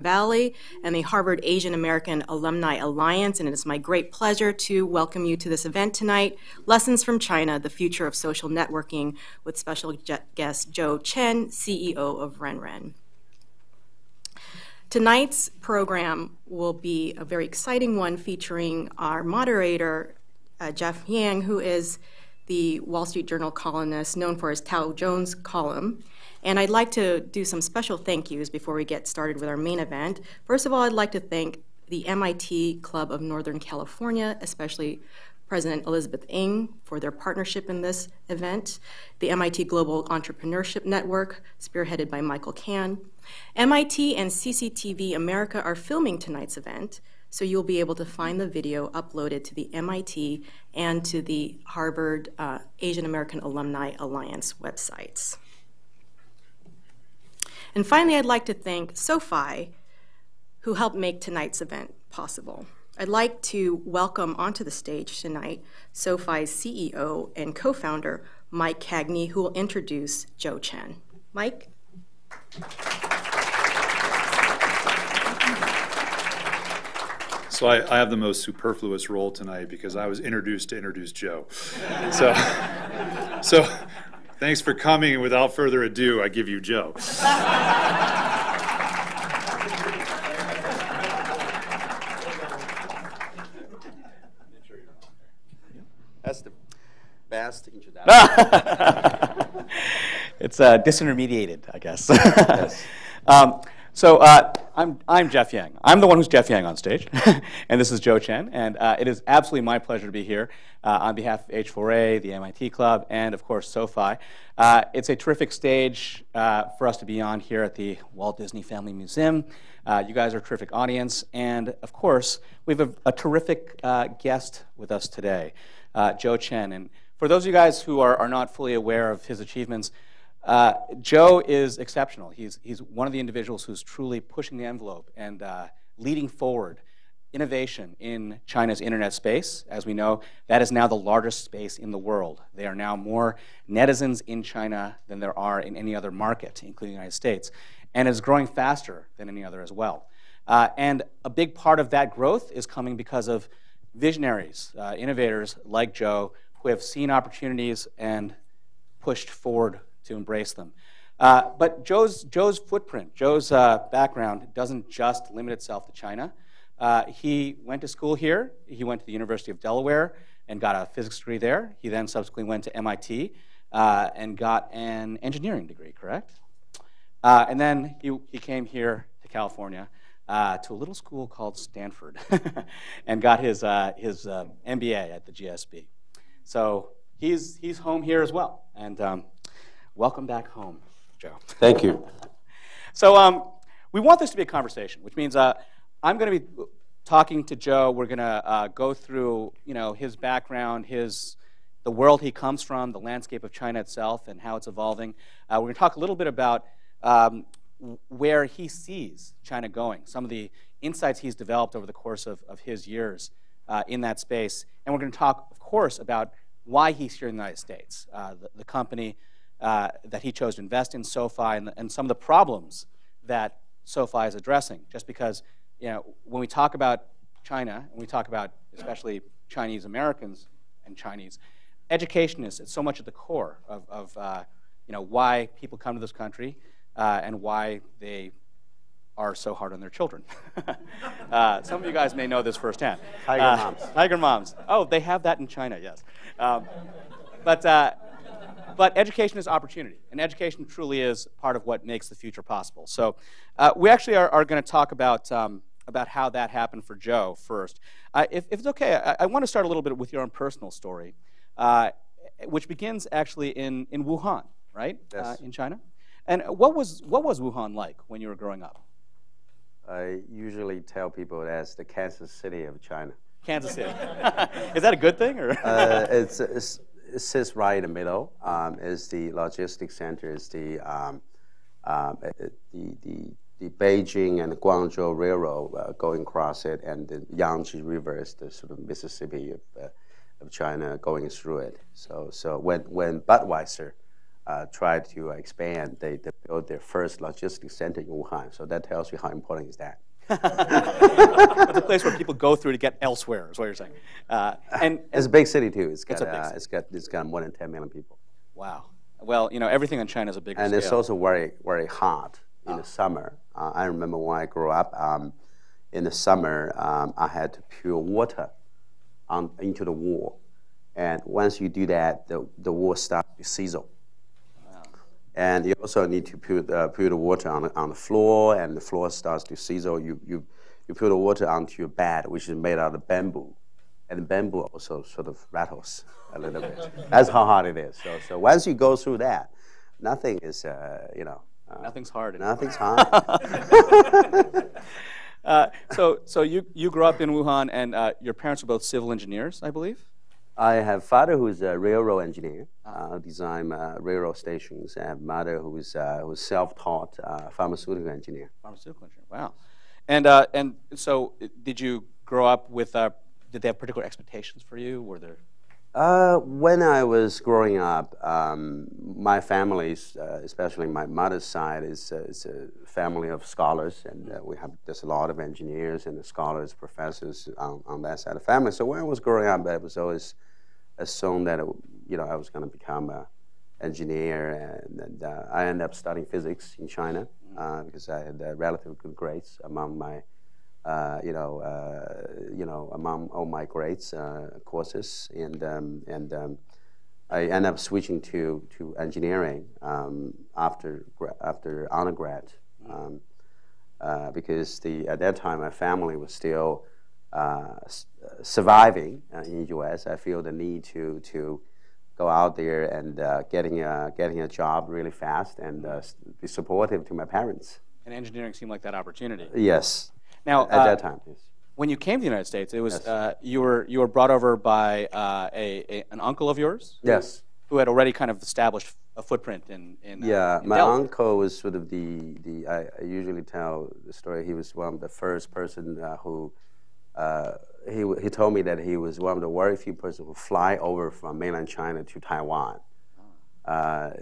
Valley and the Harvard Asian American Alumni Alliance, and it is my great pleasure to welcome you to this event tonight, Lessons from China, the Future of Social Networking, with special guest Joe Chen, CEO of Renren. Tonight's program will be a very exciting one featuring our moderator, Jeff Yang, who is the Wall Street Journal columnist known for his Dow Jones column. And I'd like to do some special thank yous before we get started with our main event. First of all, I'd like to thank the MIT Club of Northern California, especially President Elizabeth Ng, for their partnership in this event, the MIT Global Entrepreneurship Network, spearheaded by Michael Can. MIT and CCTV America are filming tonight's event, so you'll be able to find the video uploaded to the MIT and to the Harvard Asian American Alumni Alliance websites. And finally, I'd like to thank SoFi, who helped make tonight's event possible. I'd like to welcome onto the stage tonight SoFi's CEO and co-founder, Mike Cagney, who will introduce Joe Chen. Mike? So I have the most superfluous role tonight because I was introduced to introduce Joe. So thanks for coming, and without further ado, I give you Joe. That's the best introduction. It's disintermediated, I guess. Yes. I'm Jeff Yang. I'm the one who's Jeff Yang on stage, and this is Joe Chen. And it is absolutely my pleasure to be here on behalf of H4A, the MIT Club, and of course SoFi. It's a terrific stage for us to be on here at the Walt Disney Family Museum. You guys are a terrific audience, and of course we have a terrific guest with us today, Joe Chen. And for those of you guys who are not fully aware of his achievements, Joe is exceptional. He's one of the individuals who's truly pushing the envelope and leading forward innovation in China's internet space. As we know, that is now the largest space in the world. There are now more netizens in China than there are in any other market, including the United States, and is growing faster than any other as well. And a big part of that growth is coming because of visionaries, innovators like Joe, who have seen opportunities and pushed forward to embrace them. But Joe's footprint, Joe's background doesn't just limit itself to China. He went to school here. He went to the University of Delaware and got a physics degree there. He then subsequently went to MIT and got an engineering degree, correct? And then he came here to California to a little school called Stanford and got his MBA at the GSB. So he's home here as well. And welcome back home, Joe. Thank you. So we want this to be a conversation, which means I'm going to be talking to Joe. We're going to go through, his background, the world he comes from, the landscape of China itself, and how it's evolving. We're going to talk a little bit about where he sees China going, some of the insights he's developed over the course of his years in that space. And we're going to talk, of course, about why he's here in the United States, the company that he chose to invest in, SoFi, and some of the problems that SoFi is addressing. Just because, when we talk about China, and we talk about especially Chinese Americans and Chinese, education is so much at the core of why people come to this country and why they are so hard on their children. Some of you guys may know this firsthand. Tiger moms. Tiger moms. Oh, they have that in China, yes. But education is opportunity, and education truly is part of what makes the future possible. So we actually are going to talk about how that happened for Joe first. If it's okay, I want to start a little bit with your own personal story, which begins actually in Wuhan, right? Yes. In China. And what was Wuhan like when you were growing up? I usually tell people that's the Kansas City of China. Kansas City. Is that a good thing, or? It sits right in the middle. Is the logistics center. Is the Beijing and the Guangzhou Railroad going across it, and the Yangtze River is the sort of Mississippi of China going through it. So when Budweiser tried to expand. They built their first logistics center in Wuhan. So that tells you how important is that. It's a place where people go through to get elsewhere, is what you're saying. And it's a big city too. It's a big city. It's got more than 10 million people. Wow. Well, everything in China is a bigger And scale. it's also very, very hot in the summer. I remember when I grew up, in the summer, I had to pour water into the wall. And once you do that, the wall starts to sizzle. Wow. And you also need to pour the water on the floor, and the floor starts to sizzle. You pour the water onto your bed, which is made out of bamboo. And the bamboo also sort of rattles a little bit. That's how hard it is. So once you go through that, nothing is, nothing's hard. Nothing's hard. So you grew up in Wuhan, and your parents were both civil engineers, I believe? I have father who's a railroad engineer, design railroad stations. I have mother who's self-taught pharmaceutical engineer. Pharmaceutical engineer, wow. And so did you grow up with, did they have particular expectations for you? Were there? When I was growing up, my family, especially my mother's side, is a family of scholars, and there's a lot of engineers and scholars, professors on that side of the family. So when I was growing up, I was always assumed that I was going to become an engineer, and I ended up studying physics in China because I had relatively good grades among my. Among all my grades courses, and I ended up switching to engineering after undergrad, because at that time my family was still surviving in the U.S. I feel the need to go out there and getting a job really fast and be supportive to my parents. And engineering seemed like that opportunity. Yes. Now, at that time, yes. When you came to the United States, it was Yes. You were brought over by an uncle of yours. Yes. Who had already kind of established a footprint in Yeah, in my Delaware. uncle was sort of I usually tell the story. He was one of the first person who he told me that he was one of the very few persons who fly over from mainland China to Taiwan. After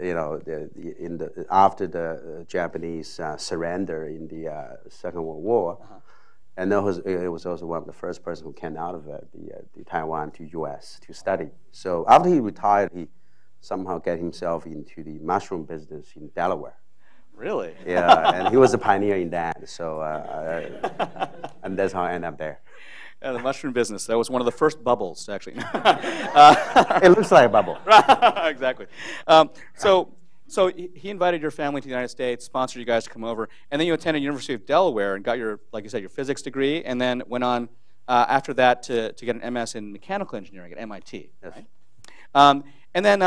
the Japanese surrender in the Second World War. And it was also one of the first person who came out of the Taiwan to U.S. to study. So after he retired, he somehow got himself into the mushroom business in Delaware. Really? Yeah, and he was a pioneer in that. So and that's how I ended up there. Yeah, the mushroom business. That was one of the first bubbles, actually. It looks like a bubble. Exactly. So he invited your family to the United States, sponsored you guys to come over, and then you attended University of Delaware and got your, like you said, your physics degree, and then went on after that to get an MS in mechanical engineering at MIT. Yes. Right? And then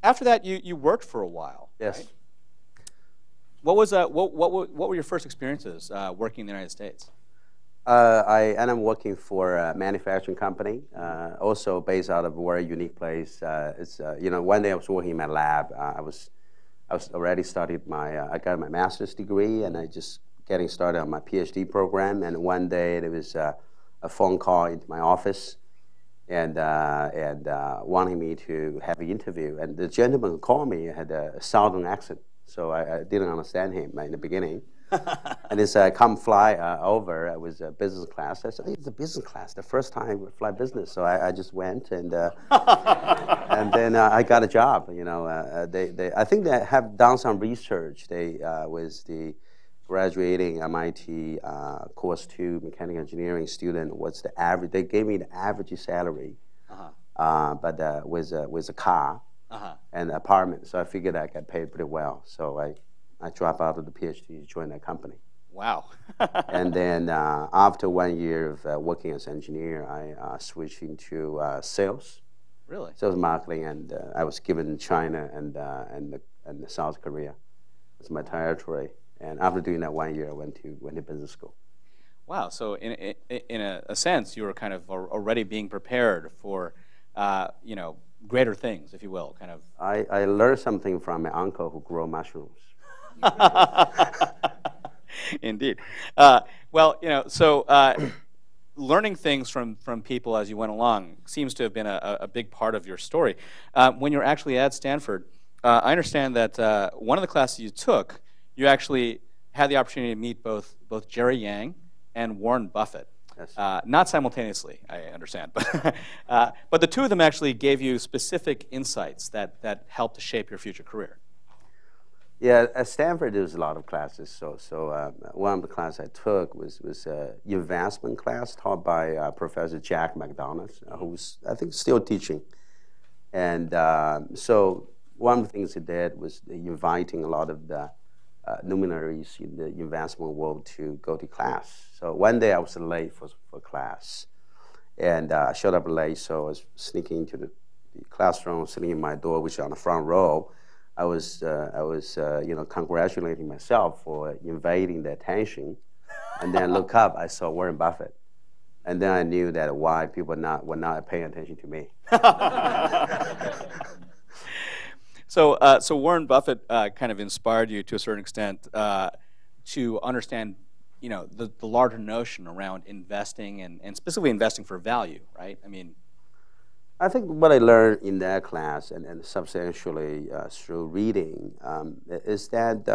after that, you worked for a while. Yes. Right? What were your first experiences working in the United States? I ended up working for a manufacturing company, also based out of a very unique place. One day I was working in my lab. I was already studied I got my master's degree, and I just getting started on my PhD program. And one day there was a phone call into my office, and wanting me to have an interview. And the gentleman who called me had a southern accent, so I didn't understand him in the beginning. And he said, "Come fly over." It was a business class. I said, "It's a business class. The first time we fly business." So I just went, and and then I got a job. I think they have done some research. They was the graduating MIT course 2 mechanical engineering student. What's the average? They gave me the average salary, but with a car and apartment. So I figured I got paid pretty well. So I dropped out of the PhD to join that company. Wow. And then after 1 year of working as an engineer, I switched into sales. Really? Sales marketing, and I was given China and South Korea as my territory. And after doing that 1 year, I went to business school. Wow. So in a sense, you were kind of already being prepared for, greater things, if you will, kind of. I learned something from my uncle who grew mushrooms. Indeed. Learning things from people as you went along seems to have been a big part of your story. When you're actually at Stanford, I understand that one of the classes you took, you actually had the opportunity to meet both Jerry Yang and Warren Buffett. Yes. Not simultaneously, I understand, but the two of them actually gave you specific insights that helped to shape your future career. Yeah, at Stanford there's a lot of classes. So one of the classes I took was an investment class taught by Professor Jack McDonough, who's I think still teaching. And so one of the things he did was inviting a lot of the luminaries in the investment world to go to class. So one day I was late for class, and I showed up late, so I was sneaking into the classroom, sitting in my door, which is on the front row. I was congratulating myself for invading the attention, and then look up, I saw Warren Buffett, and then I knew that why people were not paying attention to me. So Warren Buffett kind of inspired you to a certain extent to understand, the larger notion around investing and specifically investing for value, right? I mean, I think what I learned in that class and substantially through reading is that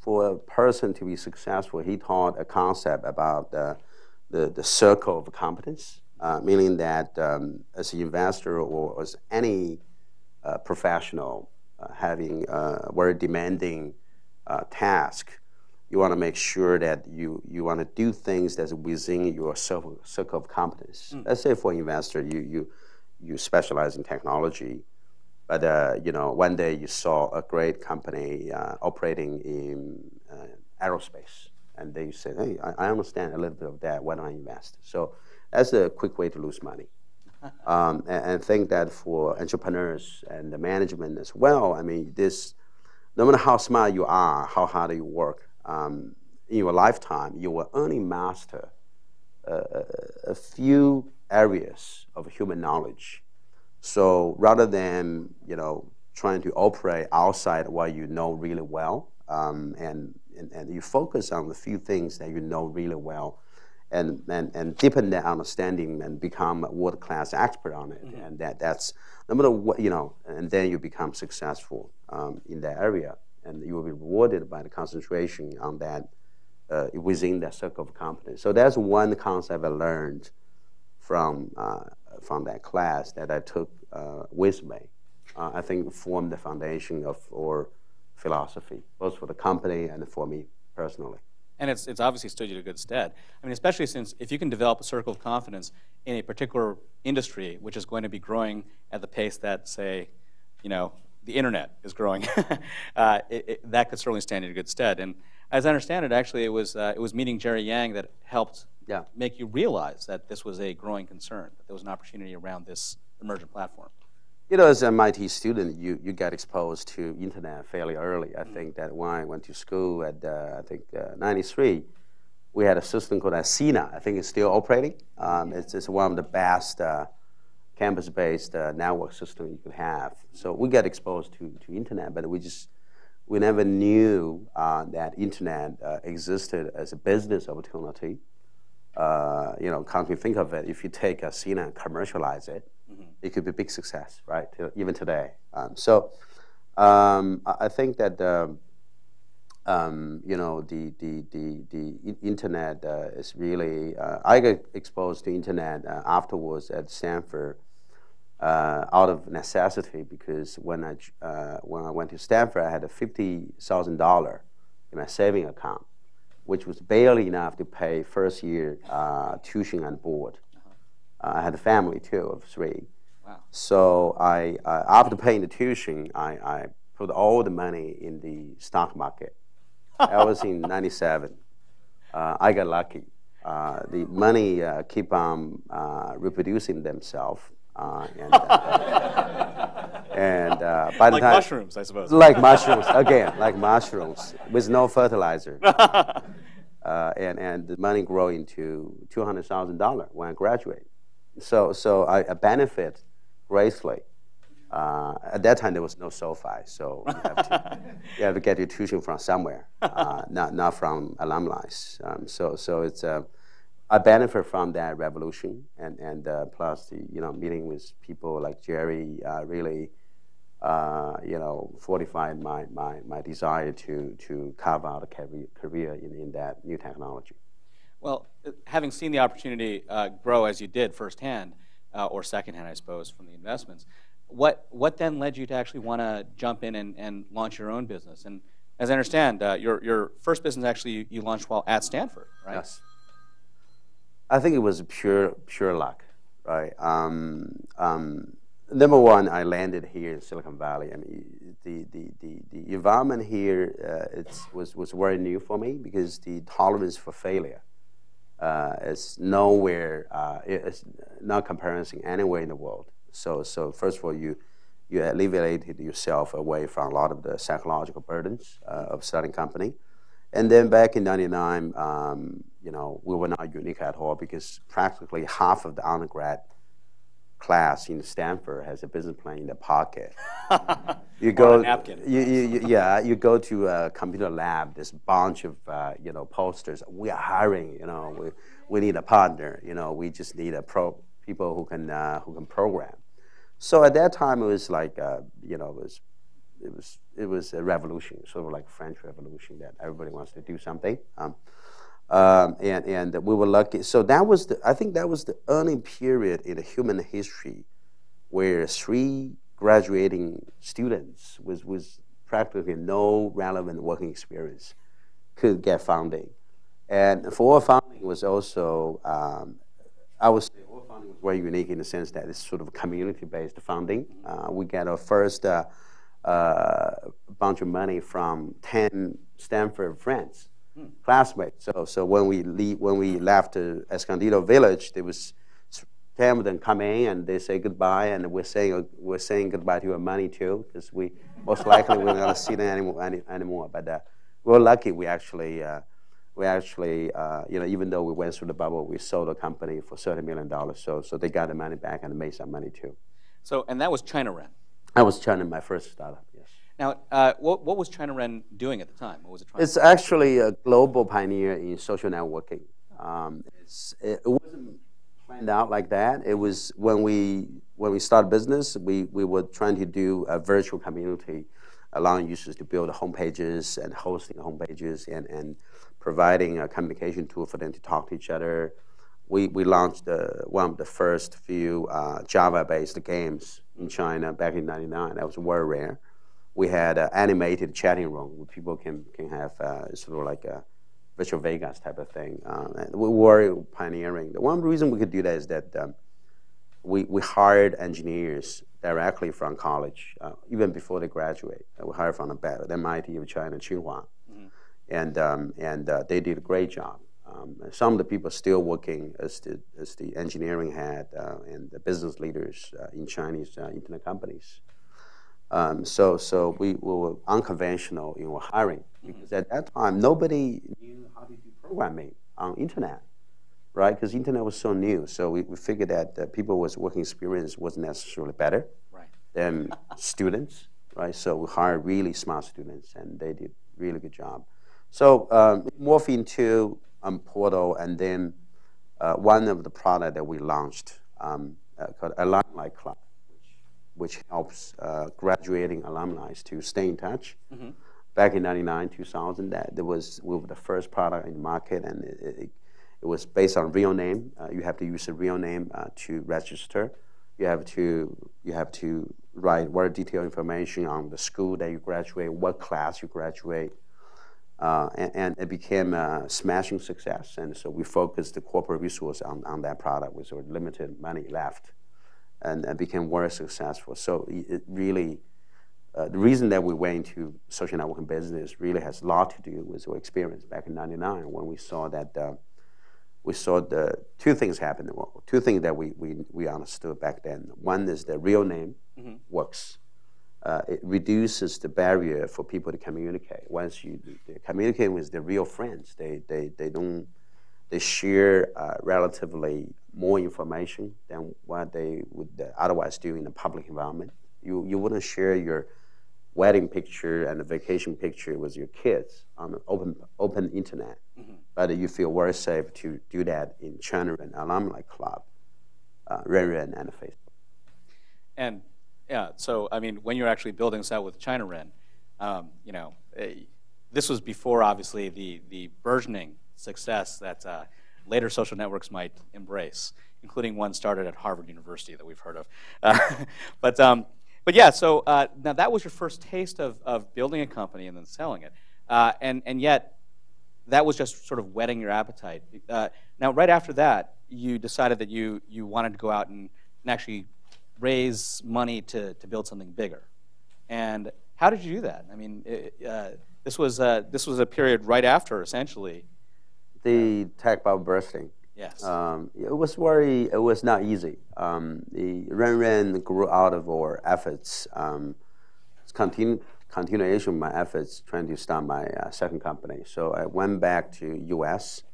for a person to be successful, he taught a concept about the circle of competence, meaning that as an investor or as any professional having a very demanding task, you want to make sure that you want to do things that's within your circle of competence. Let's say for an investor, you specialize in technology, but one day you saw a great company operating in aerospace, and then you said, hey, I understand a little bit of that, why don't I invest? So that's a quick way to lose money. And think that for entrepreneurs and the management as well, I mean, no matter how smart you are, how hard you work, in your lifetime, you will only master a few areas of human knowledge. So rather than trying to operate outside what you know really well, and you focus on the few things that you know really well, and deepen that understanding and become a world-class expert on it, and that's no matter what and then you become successful in that area, and you will be rewarded by the concentration on that within that circle of competence. So that's one concept I learned from that class that I took with me. I think formed the foundation of our philosophy, both for the company and for me personally. And it's obviously stood you to good stead. I mean, especially since if you can develop a circle of confidence in a particular industry, which is going to be growing at the pace that, say, the internet is growing, that could certainly stand you to good stead. And as I understand it, actually, it was meeting Jerry Yang that helped make you realize that this was a growing concern, that there was an opportunity around this emergent platform. As an MIT student, you get exposed to internet fairly early. I think that when I went to school at, '93, we had a system called Zynga. I think it's still operating. It's one of the best campus-based network system you could have. So we get exposed to internet, but we never knew that internet existed as a business opportunity. Come to think of it, if you take a Zynga and commercialize it, it could be a big success, right? Even today. I think that the internet is really. I got exposed to internet afterwards at Stanford out of necessity, because when I went to Stanford, I had a $50,000 in my saving account, which was barely enough to pay first year tuition and board. I had a family too of 3. Wow. So I after paying the tuition, I put all the money in the stock market. That was in '97. I got lucky. The money keep on reproducing themselves. And by the like time, mushrooms, I suppose. Like mushrooms, again, like mushrooms, with no fertilizer. And the money grew into $200,000 when I graduated. So I benefit greatly. At that time, there was no SoFi, so you have to get your tuition from somewhere, not from alumni. So it's I benefit from that revolution, and plus the meeting with people like Jerry really fortified my desire to carve out a career in that new technology. Well, having seen the opportunity grow as you did firsthand, or secondhand, I suppose, from the investments, what then led you to actually want to jump in and launch your own business? And as I understand, your first business actually you launched while at Stanford, right? Yes. I think it was pure luck, right? Number one, I landed here in Silicon Valley. I mean, the environment here was very new for me because the tolerance for failure is nowhere, it's not comparison anywhere in the world. So first of all, you alleviated yourself away from a lot of the psychological burdens of starting a company. And then back in '99, we were not unique at all because practically half of the undergrad class in Stanford has a business plan in their pocket. You go, or a napkin. You go to a computer lab. This bunch of posters. We are hiring. We need a partner. We just need people who can program. So at that time, it was like it was a revolution, sort of like French Revolution, that everybody wants to do something. And we were lucky. So I think that was the early period in the human history where 3 graduating students with practically no relevant working experience could get funding. And for our funding was also, I would say our funding was very unique in the sense that it's sort of community-based funding. We got our first bunch of money from 10 Stanford friends, classmates. So when we left Escondido Village, there was 10 of them come in and they say goodbye, and we're saying goodbye to your money too, because we most likely we're not going to see them anymore. But we were lucky. We actually even though we went through the bubble, we sold a company for $30 million. So they got the money back and made some money too. So, and that was Renren. I was Chen in my first startup, yes. Now, what was Renren doing at the time? What was it trying It's to do? actually a global pioneer in social networking. It wasn't planned out like that. It was when we started business, we were trying to do a virtual community, allowing users to build home pages and hosting home pages and providing a communication tool for them to talk to each other. We launched one of the first few Java-based games in China back in '99. That was very rare. We had an animated chatting room where people can have sort of like a virtual Vegas type of thing. We were pioneering. One reason we could do that is that we hired engineers directly from college, even before they graduate. We hired from the MIT of China, Tsinghua, and they did a great job. Some of the people are still working as the engineering head and the business leaders in Chinese internet companies. So we were unconventional in our hiring because at that time nobody knew how to do programming on internet, right? Because internet was so new. So we figured that people with working experience wasn't necessarily better than students, right? So we hired really smart students and they did a really good job. So morphed into portal, and then one of the product that we launched called Alumni Club, which helps graduating alumni to stay in touch. Back in '99, 2000, we were the first product in the market, and it was based on real name. You have to use a real name to register. You have to write very detailed information on the school that you graduate, what class you graduate. And it became a smashing success, and so we focused the corporate resource on that product with limited money left, and it became very successful. So it really, the reason that we went into social networking business really has a lot to do with our experience back in '99 when we saw that the two things happened. Well, two things that we understood back then. One is the real name works. It reduces the barrier for people to communicate. Once you communicate with their real friends, they share relatively more information than what they would otherwise do in a public environment. You wouldn't share your wedding picture and a vacation picture with your kids on an open internet, but you feel very safe to do that in Chen and Alumni Club, Renren, and Facebook. And Yeah, so I mean, when you're actually building this out with Renren, you know, this was before obviously the burgeoning success that later social networks might embrace, including one started at Harvard University that we've heard of. But yeah, so now that was your first taste of building a company and then selling it, and yet that was just sort of whetting your appetite. Now, right after that, you decided that you wanted to go out and actually raise money to build something bigger. And how did you do that? I mean, this was a period right after, essentially. The tech bubble bursting. Yes. It was not easy. The Renren grew out of our efforts. It's continuation of my efforts trying to start my second company. So I went back to US.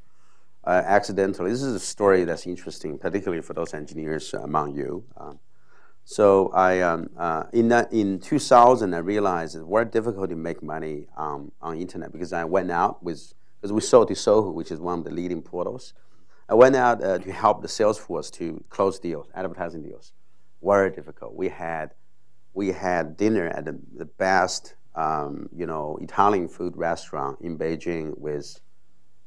Accidentally, this is a story that's interesting, particularly for those engineers among you. So in 2000, I realized it's very difficult to make money on internet because I went out because we sold to Soho, which is one of the leading portals. I went out to help the sales force to close deals, advertising deals. Very difficult. We had dinner at the best, Italian food restaurant in Beijing with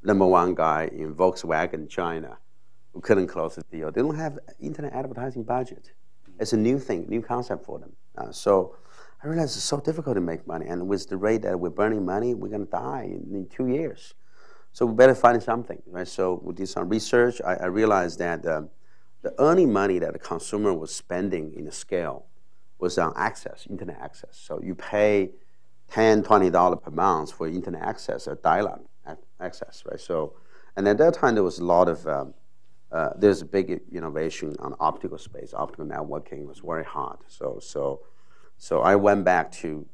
#1 guy in Volkswagen China who couldn't close the deal. They don't have internet advertising budget. It's a new thing, new concept for them. So I realized it's so difficult to make money, and with the rate that we're burning money, we're going to die in 2 years. So we better find something, right? So we did some research. I realized that the earning money that the consumer was spending in the scale was on access, internet access. So you pay $10, $20 per month for internet access, or dial-up access, right? So, and at that time there was a lot of there's a big innovation on optical space. Optical networking was very hot. So I went back to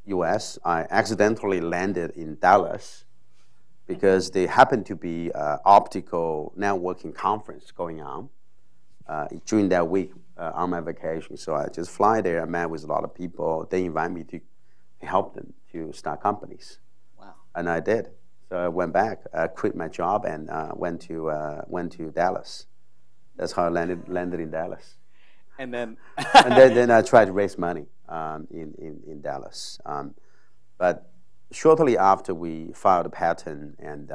US. I accidentally landed in Dallas because there happened to be an optical networking conference going on during that week on my vacation. So I just fly there. I met with a lot of people. They invited me to help them to start companies. Wow. And I did. So I went back, quit my job, and went to Dallas. That's how I landed in Dallas. And then and then I tried to raise money in Dallas. But shortly after we filed a patent and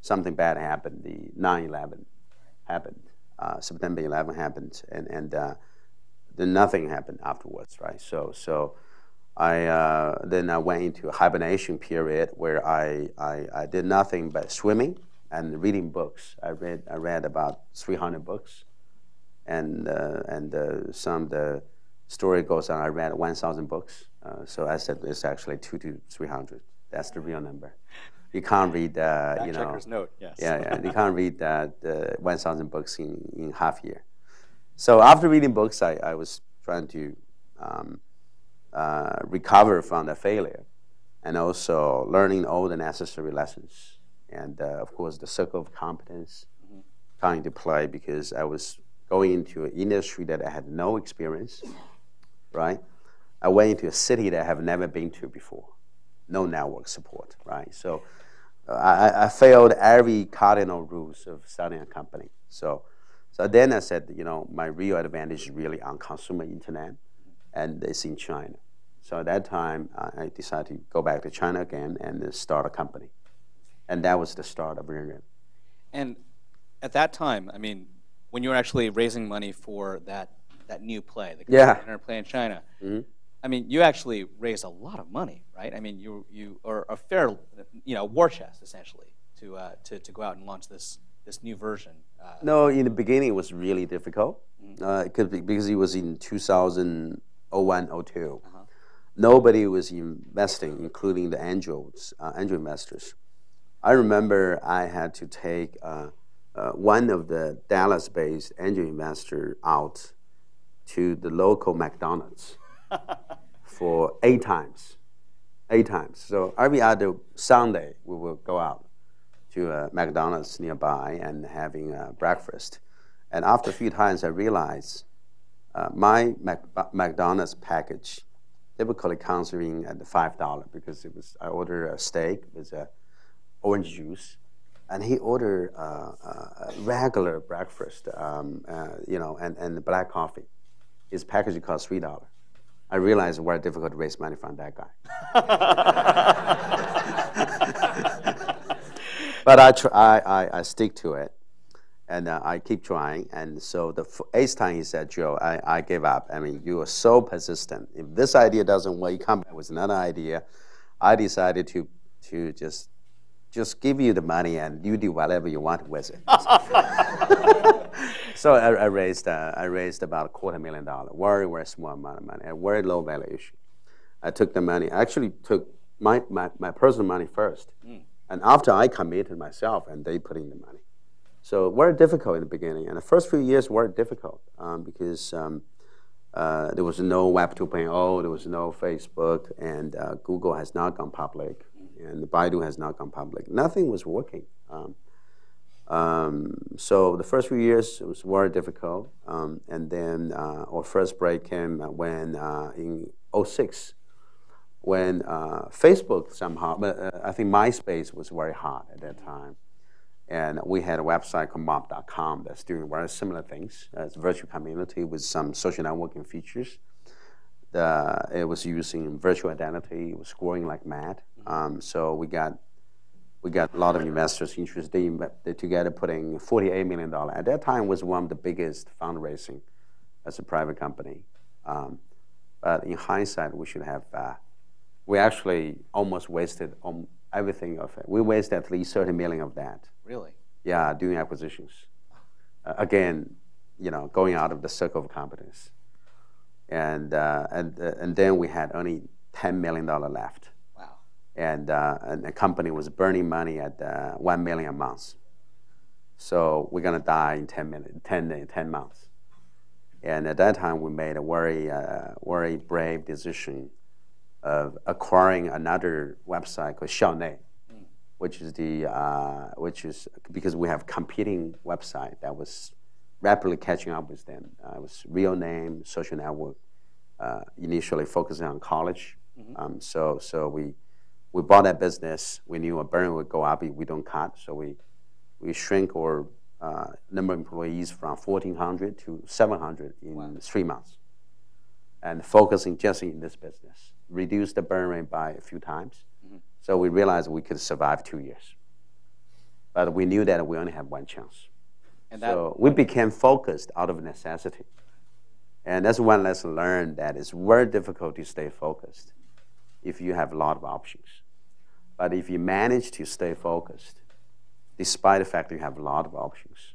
something bad happened, the 9/11 happened, September 11 happened, and then nothing happened afterwards, right? So then I went into a hibernation period where I did nothing but swimming and reading books. I read about 300 books, and some of the story goes on. I read 1,000 books. So I said it's actually 200 to 300. That's the real number. You can't read, checker's note, yes. Yeah, you can't read 1,000 books in half a year. So after reading books, I was trying to recover from the failure, and also learning all the necessary lessons. And of course, the circle of competence come into play because I was going into an industry that I had no experience, right? I went into a city that I have never been to before, no network support, right? So I failed every cardinal rules of starting a company. So then I said, my real advantage is really on consumer internet, and it's in China. So at that time, I decided to go back to China again and start a company. And that was the start of Renren. And at that time, I mean, when you were actually raising money for that new play, the internet play in China, I mean, you actually raised a lot of money, right? I mean, you are a fair, war chest essentially to go out and launch this new version. No, in the beginning it was really difficult because it was in 2001, 02. Nobody was investing, including the angel investors. I remember I had to take one of the Dallas-based angel investor out to the local McDonald's for 8 times. 8 times. So every other Sunday, we will go out to a McDonald's nearby and having breakfast. And after a few times, I realized my McDonald's package typically comes in at the $5 because I ordered a steak with orange juice, and he ordered a regular breakfast, and black coffee. his package cost $3. I realized it was very difficult to raise money from that guy. But I stick to it, and I keep trying. And so the eighth time he said, Joe, I gave up. I mean, you are so persistent. If this idea doesn't work, you come back with another idea. I decided to just give you the money and you do whatever you want with it. So I raised about $250,000, very, very small amount of money, a very low valuation. I took the money, I actually took my personal money first. And after I committed myself and they put in the money. So very difficult in the beginning. And the first few years were difficult because there was no Web 2.0, there was no Facebook, and Google has not gone public, and Baidu has not gone public. Nothing was working. So the first few years it was very difficult. And then our first break came when in 2006, when Facebook somehow, I think MySpace was very hot at that time. And we had a website called mob.com that's doing very similar things. It's a virtual community with some social networking features. It was using virtual identity. It was growing like mad. So we got a lot of investors interested. They together putting $48 million. At that time, was one of the biggest fundraising as a private company. But in hindsight, we should have. We actually almost wasted everything of it. We wasted at least 30 million of that. Really? Yeah, doing acquisitions. Again, going out of the circle of competence. And then we had only $10 million left. Wow. And the company was burning money at $1 million a month. So we're gonna die in 10 months. And at that time, we made a very brave decision of acquiring another website called Cagney, which is because we have competing website that was rapidly catching up with them. It was real name, social network, initially focusing on college. So we bought that business. We knew our burn would go up if we don't cut. So we shrink our number of employees from 1,400 to 700 in 3 months, and focusing just in this business. Reduced the burn rate by a few times. So we realized we could survive 2 years. But we knew that we only had one chance. And so we became focused out of necessity. And that's one lesson learned, that it's very difficult to stay focused if you have a lot of options. But if you manage to stay focused, despite the fact that you have a lot of options,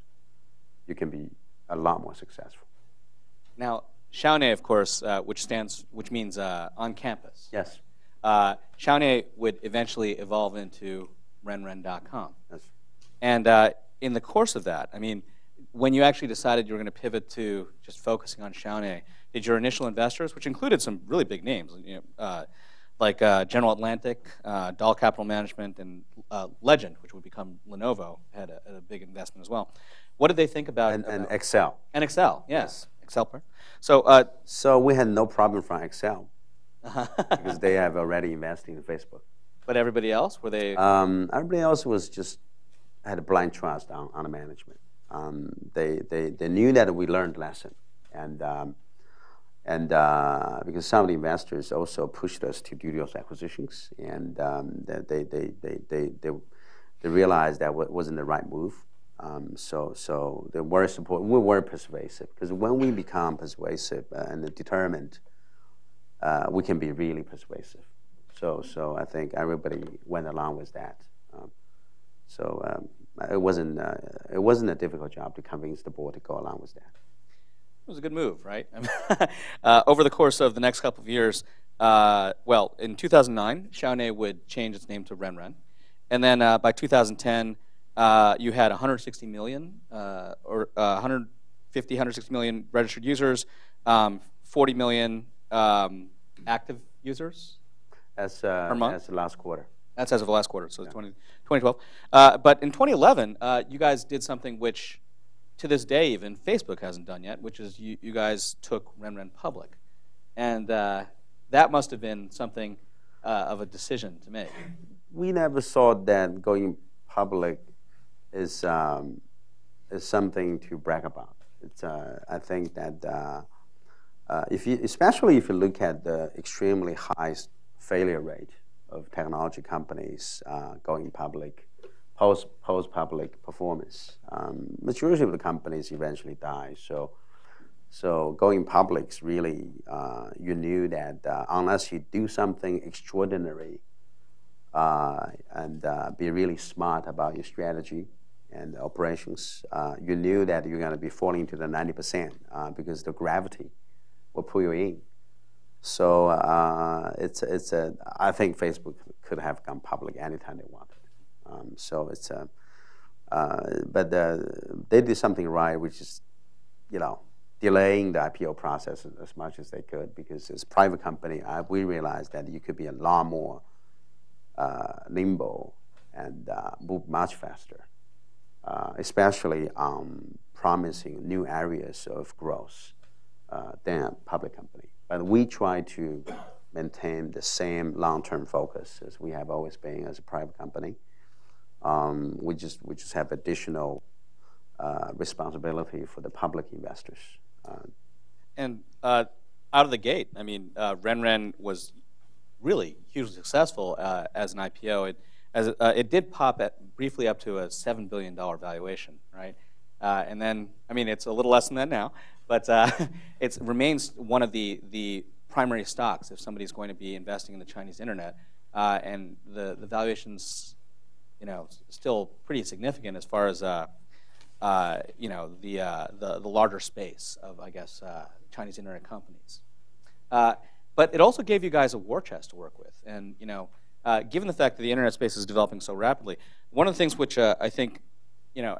you can be a lot more successful. Now, Cagney, of course, which means on campus. Yes. Cagney would eventually evolve into Renren.com. Yes. And in the course of that, I mean, when you actually decided you were going to pivot to just focusing on Cagney, did your initial investors, which included some really big names, like General Atlantic, Dahl Capital Management, and Legend, which would become Lenovo, had a big investment as well. What did they think about? And Excel. And Excel, yes. Excel part. So we had no problem from Excel because they have already invested in Facebook. But everybody else, were they? Everybody else was just had a blind trust on the management. They knew that we learned lesson, and because some of the investors also pushed us to do those acquisitions, and they realized that wasn't the right move. So they were supportive. We were persuasive, because when we become persuasive and determined, we can be really persuasive. So I think everybody went along with that. It wasn't a difficult job to convince the board to go along with that. It was a good move, right? Over the course of the next couple of years, in 2009, Cagney would change its name to Renren, and then by 2010. You had 160 million, or 160 million registered users, 40 million active users per month. That's the last quarter. That's as of the last quarter, so 2012. But in 2011, you guys did something which, to this day, even Facebook hasn't done yet, which is you guys took Renren public. And that must have been something of a decision to make. We never thought that going public is something to brag about. I think that especially if you look at the extremely high failure rate of technology companies going public, post-public performance, majority of the companies eventually die. So going public is really, you knew that unless you do something extraordinary and be really smart about your strategy and operations, you knew that you're going to be falling to the 90% because the gravity will pull you in. So I think Facebook could have gone public anytime they wanted. But they did something right, which is, delaying the IPO process as much as they could, because as a private company, we realized that you could be a lot more nimble and move much faster, especially promising new areas of growth than a public company. But we try to maintain the same long-term focus as we have always been as a private company. We just have additional responsibility for the public investors. And out of the gate, I mean, Renren was really hugely successful as an IPO. It did pop briefly up to a $7 billion valuation, right? And then, I mean, it's a little less than that now, but it remains one of the primary stocks if somebody's going to be investing in the Chinese internet. And the valuation's, still pretty significant as far as the larger space of, I guess, Chinese internet companies. But it also gave you guys a war chest to work with. And, given the fact that the internet space is developing so rapidly, one of the things which I think,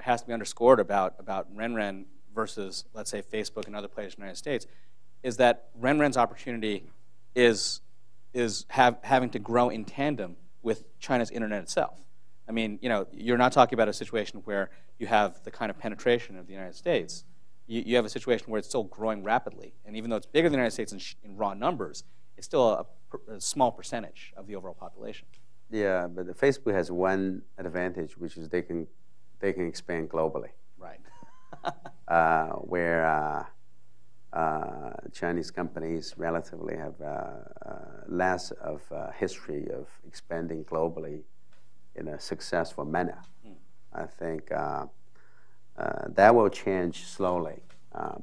has to be underscored about Renren versus, let's say, Facebook and other players in the United States, is that Renren's opportunity is having to grow in tandem with China's internet itself. I mean, you're not talking about a situation where you have the kind of penetration of the United States. You have a situation where it's still growing rapidly. And even though it's bigger than the United States in raw numbers, it's still a small percentage of the overall population. Yeah, but Facebook has one advantage, which is they can expand globally. Right. Where Chinese companies relatively have less of a history of expanding globally in a successful manner. I think that will change slowly,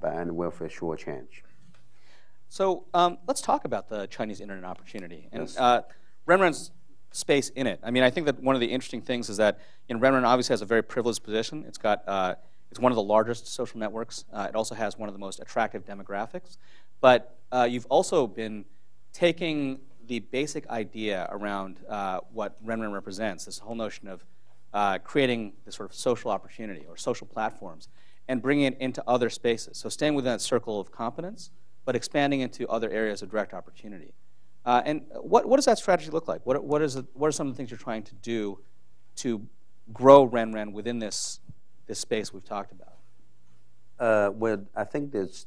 and will for sure change. So let's talk about the Chinese internet opportunity and Yes. Renren's space in it. I mean, I think that one of the interesting things is that Renren obviously has a very privileged position. It's got it's one of the largest social networks. It also has one of the most attractive demographics. But you've also been taking the basic idea around what Renren represents, this whole notion of creating this sort of social opportunity or social platforms, and bringing it into other spaces. So staying within that circle of competence, but expanding into other areas of direct opportunity. And what does that strategy look like? What are some of the things you're trying to do to grow Renren within this space we've talked about? Well, I think there's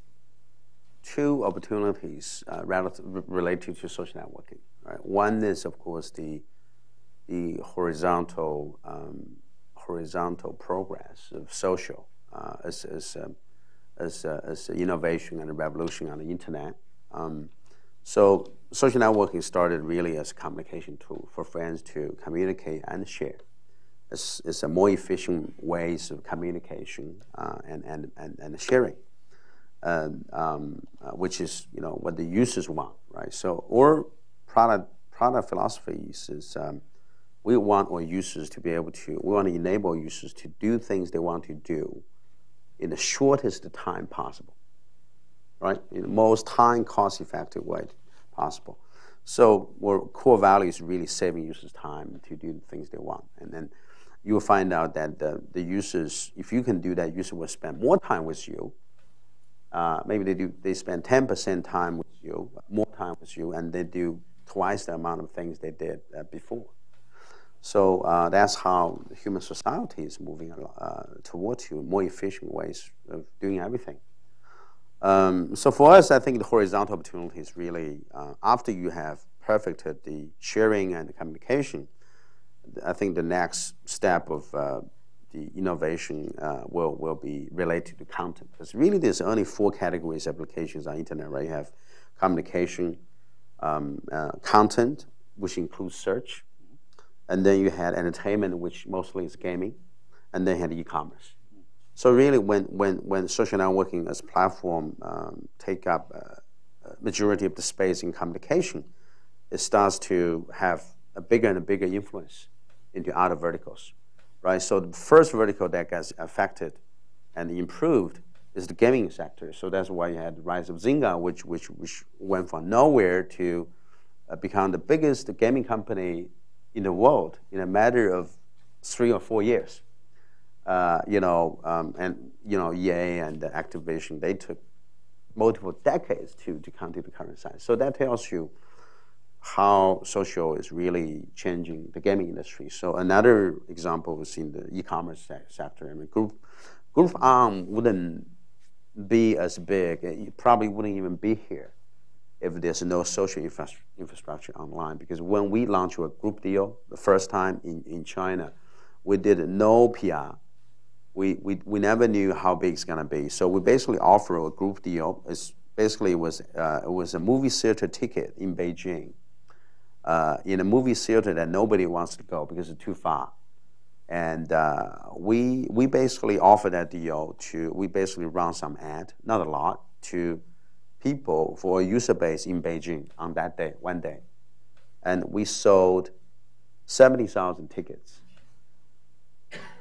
two opportunities related to social networking. Right? One is, of course, the horizontal progress of social as innovation and a revolution on the internet. So social networking started really as a communication tool for friends to communicate and share. It's a more efficient ways of communication and sharing, which is what the users want, right? So our product philosophies is we want our users to be able to. We want to enable users to do things they want to do in the shortest time possible, right? In the most time cost-effective way possible. So our core value is really saving users time to do the things they want, and then you will find out that the users, if you can do that, users will spend more time with you. Maybe they spend 10% time with you, more time with you, and they do twice the amount of things they did before. So that's how human society is moving towards you, more efficient ways of doing everything. So for us, I think the horizontal opportunity is really, after you have perfected the sharing and the communication, I think the next step of the innovation will be related to content. Because really there's only 4 categories of applications on internet, right? You have communication, content, which includes search, and then you had entertainment, which mostly is gaming, and then you had e-commerce. So really when social networking as a platform take up majority of the space in communication, it starts to have a bigger and a bigger influence into other verticals, right? So the first vertical that gets affected and improved is the gaming sector. So that's why you had the rise of Zynga, which went from nowhere to become the biggest gaming company in the world in a matter of 3 or 4 years. And EA and Activision, they took multiple decades to come to the current size. So that tells you how social is really changing the gaming industry. So another example is in the e-commerce sector. I mean, Groupon wouldn't be as big. It probably wouldn't even be here if there's no social infrastructure online. Because when we launched a group deal the first time in China, we did no PR. We never knew how big it's gonna be. So we basically offer a group deal. It was a movie theater ticket in Beijing. In a movie theater that nobody wants to go because it's too far. And we basically offer that deal we basically run some ad, not a lot, to people for a user base in Beijing on that day, one day. And we sold 70,000 tickets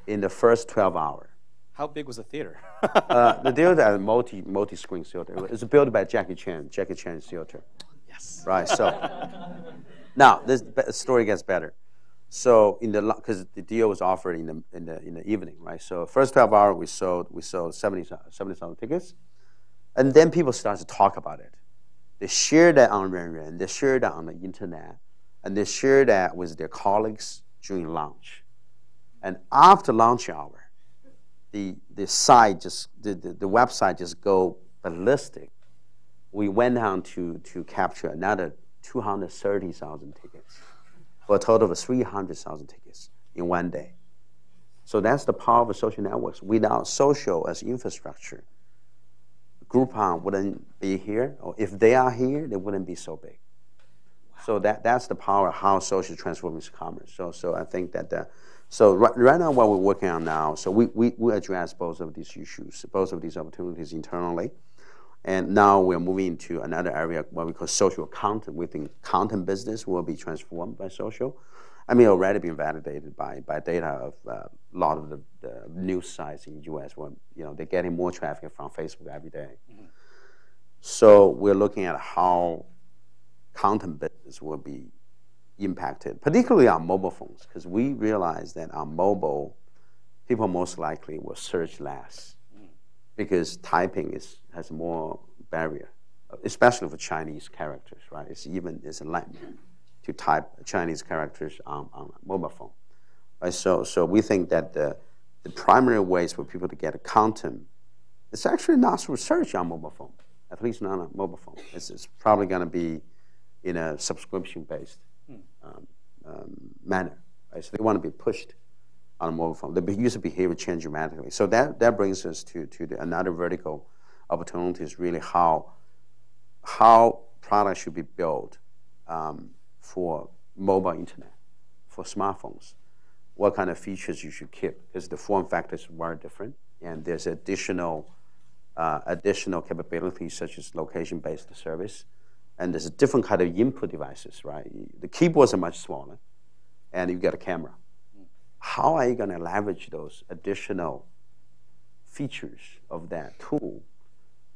in the first 12 hours. How big was the theater? The theater is a multi-screen theater. It's built by Jackie Chen theater. Yes. Right, so. Now, this story gets better. So because the deal was offered in the evening, right? So first 12 hours we sold 70,000 tickets, and then people start to talk about it. They share that on Renren, they share that on the internet, and they share that with their colleagues during lunch. And after lunch hour, the website just go ballistic. We went on to capture another 230,000 tickets for a total of 300,000 tickets in one day. So that's the power of social networks. Without social as infrastructure, Groupon wouldn't be here, or if they are here, they wouldn't be so big. Wow. So that's the power of how social transforms commerce. So I think that right now what we're working on now, so we address both of these issues, both of these opportunities internally. And now we're moving into another area, what we call social content. We think content business will be transformed by social. I mean, already been validated by data of a lot of the news sites in the US where, they're getting more traffic from Facebook every day. Mm-hmm. So we're looking at how content business will be impacted, particularly on mobile phones, because we realize that on mobile, people most likely will search less. Because typing has more barrier, especially for Chinese characters, right? It's a nightmare to type Chinese characters on a mobile phone, right? So we think that the primary ways for people to get content, it's actually not through search on mobile phone, at least not on mobile phone. It's probably going to be in a subscription-based manner, right? So they want to be pushed on a mobile phone. The user behavior change dramatically. So that brings us to another vertical opportunity is really how products should be built for mobile internet, for smartphones. What kind of features you should keep, because the form factors are different, and there's additional capabilities such as location-based service, and there's a different kind of input devices, right? The keyboards are much smaller, and you get a camera. How are you going to leverage those additional features of that tool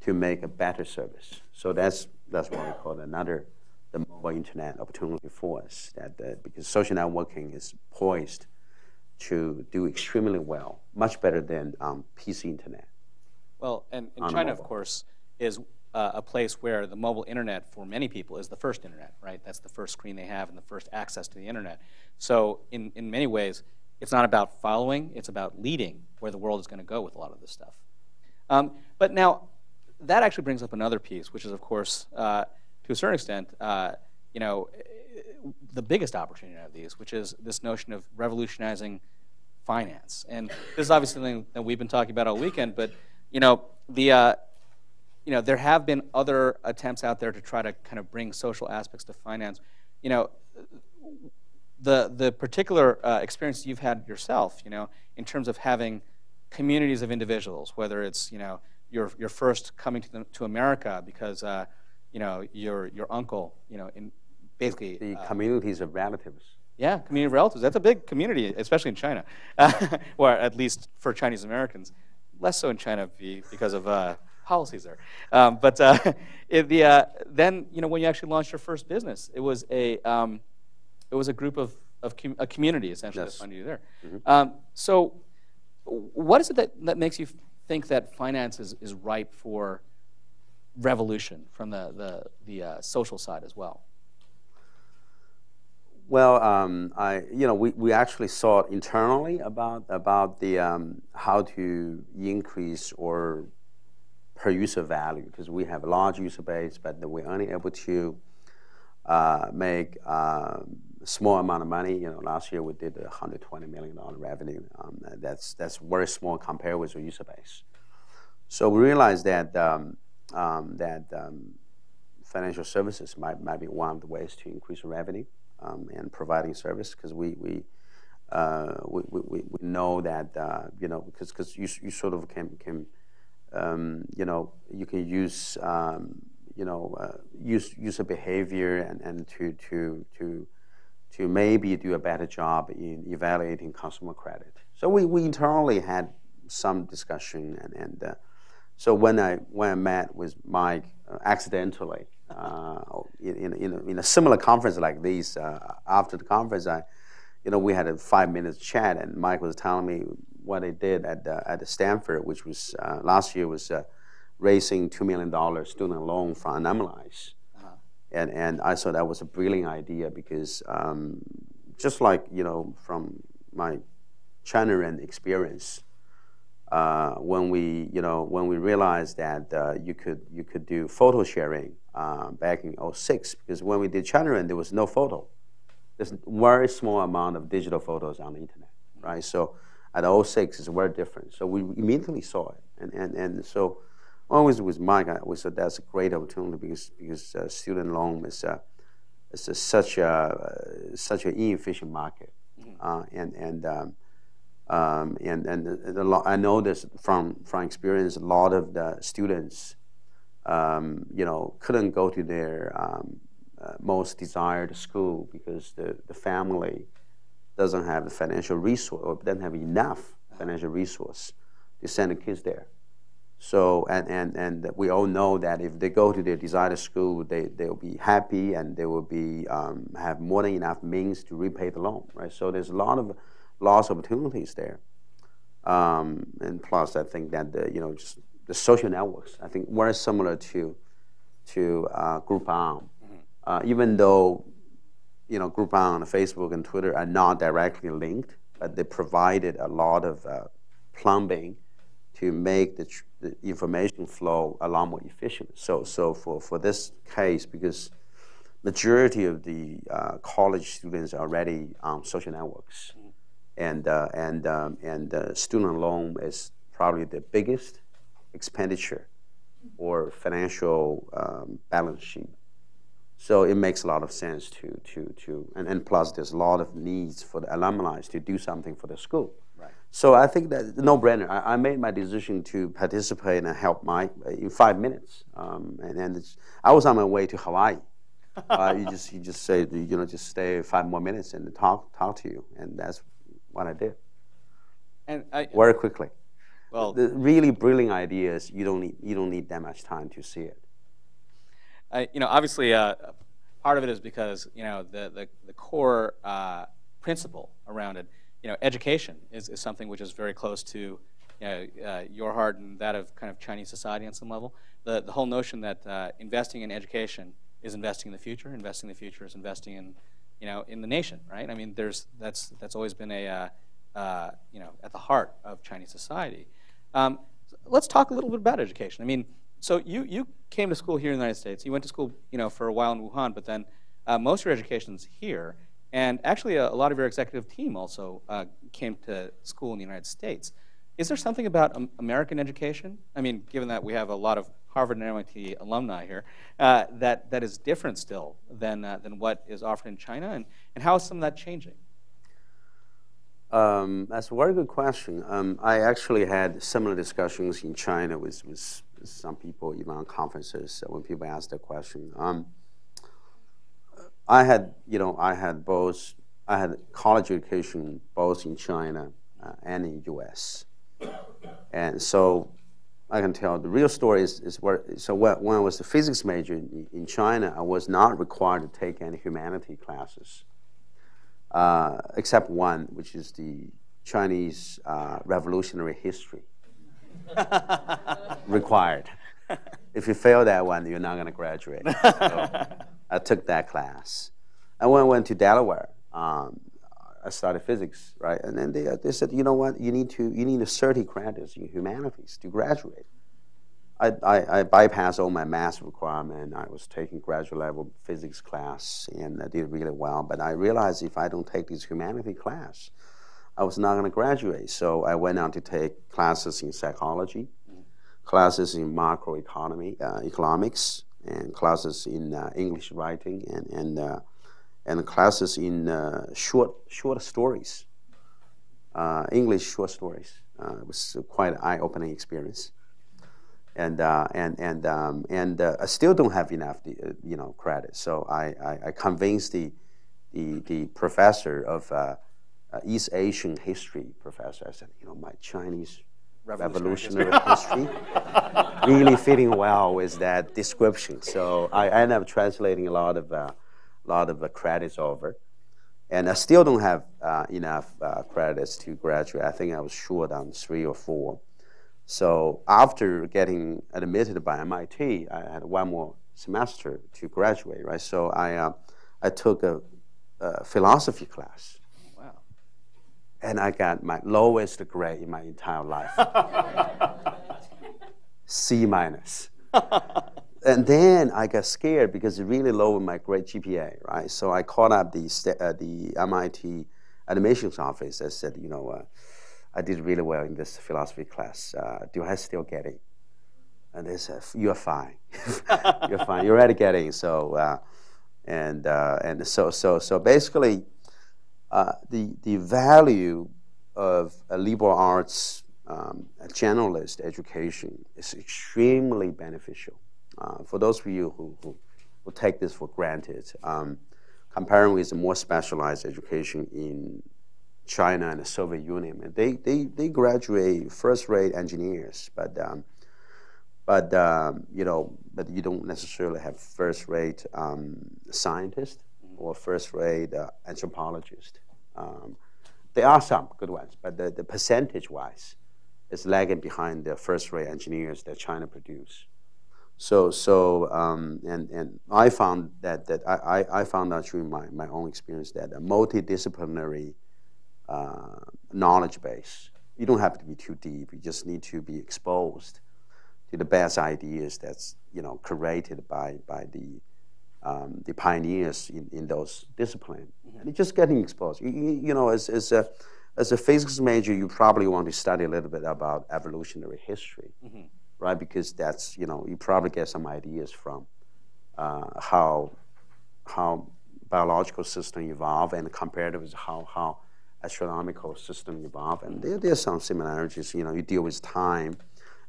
to make a better service? So that's what we call the mobile internet opportunity for us. Because social networking is poised to do extremely well, much better than PC internet. Well, and China, of course, is a place where the mobile internet for many people is the first internet, right? That's the first screen they have and the first access to the internet. So in many ways, it's not about following, it's about leading where the world is going to go with a lot of this stuff. But now, that actually brings up another piece, which is, of course, to a certain extent, the biggest opportunity out of these, which is this notion of revolutionizing finance. And this is obviously something that we've been talking about all weekend, but there have been other attempts out there to try to kind of bring social aspects to finance. The particular experience you've had yourself, in terms of having communities of individuals, whether it's you're first coming to America because your uncle, in basically the communities of relatives. Yeah, community of relatives. That's a big community, especially in China, or at least for Chinese Americans. Less so in China because of policies there. Then when you actually launched your first business, it was a group of a community essentially that funded you there. Mm-hmm. So, what is it that makes you think that finance is ripe for revolution from the social side as well? Well, we actually saw internally about the how to increase or per user value, because we have a large user base, but we're only able to make a small amount of money. Last year we did $120 million revenue. That's very small compared with the user base. So we realized that financial services might be one of the ways to increase revenue. And providing service, because we know that because you sort of can you can use user behavior and to maybe do a better job in evaluating consumer credit. So we internally had some discussion, and so when I met with Mike accidentally. In a similar conference like this, after the conference, we had a 5-minute chat, and Mike was telling me what he did at Stanford, which was last year was raising $2 million student loan from alumni, and I thought that was a brilliant idea because just like from my Renren experience. When we realized that you could do photo sharing back in 2006, because when we did Renren, there was no photo. There's a very small amount of digital photos on the internet, right? So at 2006, it's very different. So we immediately saw it, and so always with Mike, we said that's a great opportunity because student loan is such an inefficient market, I know this from experience. A lot of the students, couldn't go to their most desired school because the family doesn't have the financial resource or doesn't have enough financial resource to send the kids there. So and we all know that if they go to their desired school, they'll be happy and they will be have more than enough means to repay the loan, right? So there's a lot of lost opportunities there, and plus I think that just the social networks, I think very similar to Groupon, even though Groupon, Facebook, and Twitter are not directly linked, but they provided a lot of plumbing to make the information flow a lot more efficient. So for this case, because majority of the college students are already on social networks, and student loan is probably the biggest expenditure or financial balance sheet. So it makes a lot of sense and plus there's a lot of needs for the alumni to do something for the school. Right. So I think that no-brainer. I made my decision to participate and help Mike in 5 minutes, and I was on my way to Hawaii. You just say just stay 5 more minutes and talk to you, and that's what I did. And very quickly. Well, the really brilliant ideas, you don't need that much time to see it. Obviously, part of it is because the core principle around it, education is something which is very close to your heart and that of kind of Chinese society on some level. The whole notion that investing in education is investing in the future. Investing in the future is investing in the nation, right? I mean, that's always been at the heart of Chinese society. Let's talk a little bit about education. I mean, so you came to school here in the United States. You went to school, for a while in Wuhan, but then most of your education's here. And actually, a lot of your executive team also came to school in the United States. Is there something about American education? I mean, given that we have a lot of Harvard and MIT alumni here, that is different still than what is offered in China, and how is some of that changing? That's a very good question. I actually had similar discussions in China with some people, even on conferences, when people ask that question. I had college education both in China and in U.S. And so I can tell the real story is where. So when I was a physics major in China, I was not required to take any humanity classes, except one, which is the Chinese revolutionary history. Required. If you fail that one, you're not going to graduate. So I took that class. And when I went to Delaware, I studied physics, right? And then they said, you know what, you need 30 credits in humanities to graduate. I bypassed all my math requirement. I was taking graduate level physics class, and I did really well. But I realized if I don't take this humanity class, I was not going to graduate. So I went on to take classes in psychology, classes in macroeconomy, economics, and classes in English writing, and classes in short stories, English short stories. It was quite an eye-opening experience. And I still don't have enough, credit. So I convinced the professor of East Asian history professor. I said, my Chinese revolutionary history really fitting well with that description. So I ended up translating a lot of credits over, and I still don't have enough credits to graduate. I think I was short on 3 or 4. So after getting admitted by MIT, I had one more semester to graduate, right? So I took a philosophy class. Wow. And I got my lowest grade in my entire life. C-. And then I got scared because it really lowered my grade GPA, right? So I called up the MIT admissions office. I said, I did really well in this philosophy class. Do I still get it? And they said, you're fine. You're fine. You're already getting. So, so basically, the value of a liberal arts a generalist education is extremely beneficial. For those of you who take this for granted, comparing with the more specialized education in China and the Soviet Union, they graduate first-rate engineers, but you don't necessarily have first-rate scientists or first-rate anthropologists. There are some good ones, but the percentage-wise is lagging behind the first-rate engineers that China produce. And I found that I found out through my own experience that a multidisciplinary knowledge base, you don't have to be too deep. You just need to be exposed to the best ideas that's created by the pioneers in those disciplines. Mm-hmm. And just getting exposed. As a physics major, you probably want to study a little bit about evolutionary history, mm-hmm. right? Because that's you probably get some ideas from how biological system evolve and compared with how astronomical system evolve. And there's some similarities. You deal with time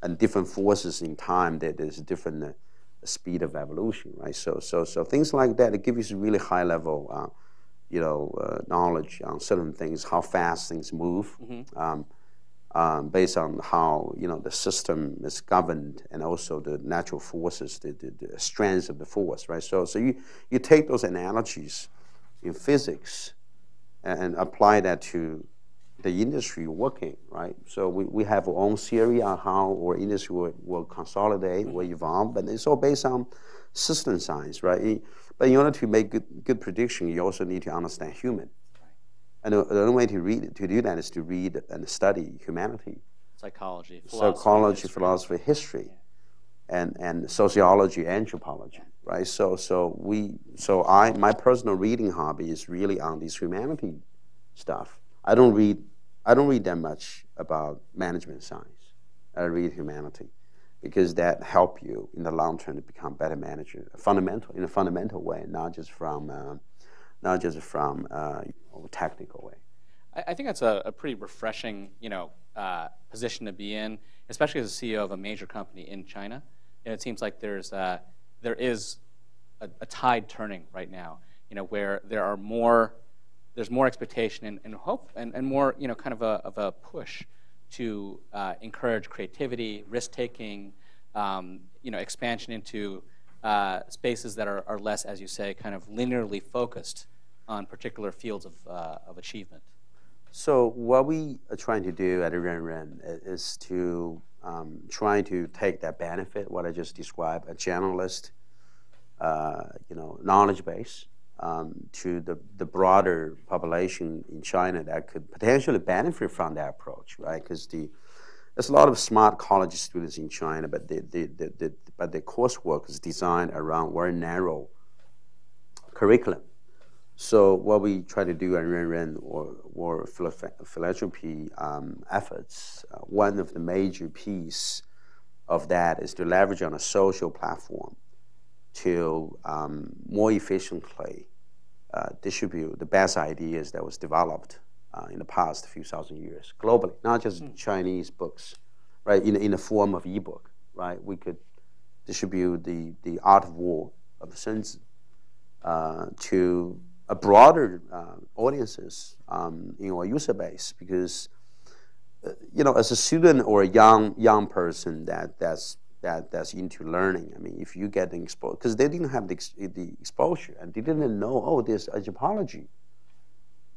and different forces in time. There's different speed of evolution, right? So things like that, it gives you really high level, knowledge on certain things, how fast things move, mm-hmm. Based on how the system is governed, and also the natural forces, the strengths of the force, right? So you take those analogies in physics and apply that to the industry working, right? So we have our own theory on how our industry will consolidate, will evolve, but it's all based on system science, right? But in order to make good prediction, you also need to understand human. And the only way to do that is to read and study humanity. Psychology, philosophy, history. and sociology, anthropology, right? My personal reading hobby is really on this humanity stuff. I don't read that much about management science. I read humanity because that help you in the long term to become better manager, in a fundamental way, not just from a technical way. I think that's a pretty refreshing, position to be in, especially as a CEO of a major company in China. And it seems like there is a tide turning right now, where there's more expectation and hope and more, kind of a push to encourage creativity, risk-taking, expansion into spaces that are less, as you say, kind of linearly focused on particular fields of achievement. So what we are trying to do at Renren is to try to take that benefit, what I just described, a generalist, knowledge base, to the broader population in China that could potentially benefit from that approach, right? Because there's a lot of smart college students in China, but the coursework is designed around very narrow curriculum. So what we try to do at Renren or philanthropy efforts, one of the major piece of that is to leverage on a social platform to more efficiently distribute the best ideas that was developed in the past few thousand years globally, not just Chinese books, right? In the form of ebook, right? We could distribute the Art of War of Sun Tzu to a broader audiences, a user base, because as a student or a young person that's into learning, I mean, if you get exposed, because they didn't have the exposure and they didn't know, there's anthropology.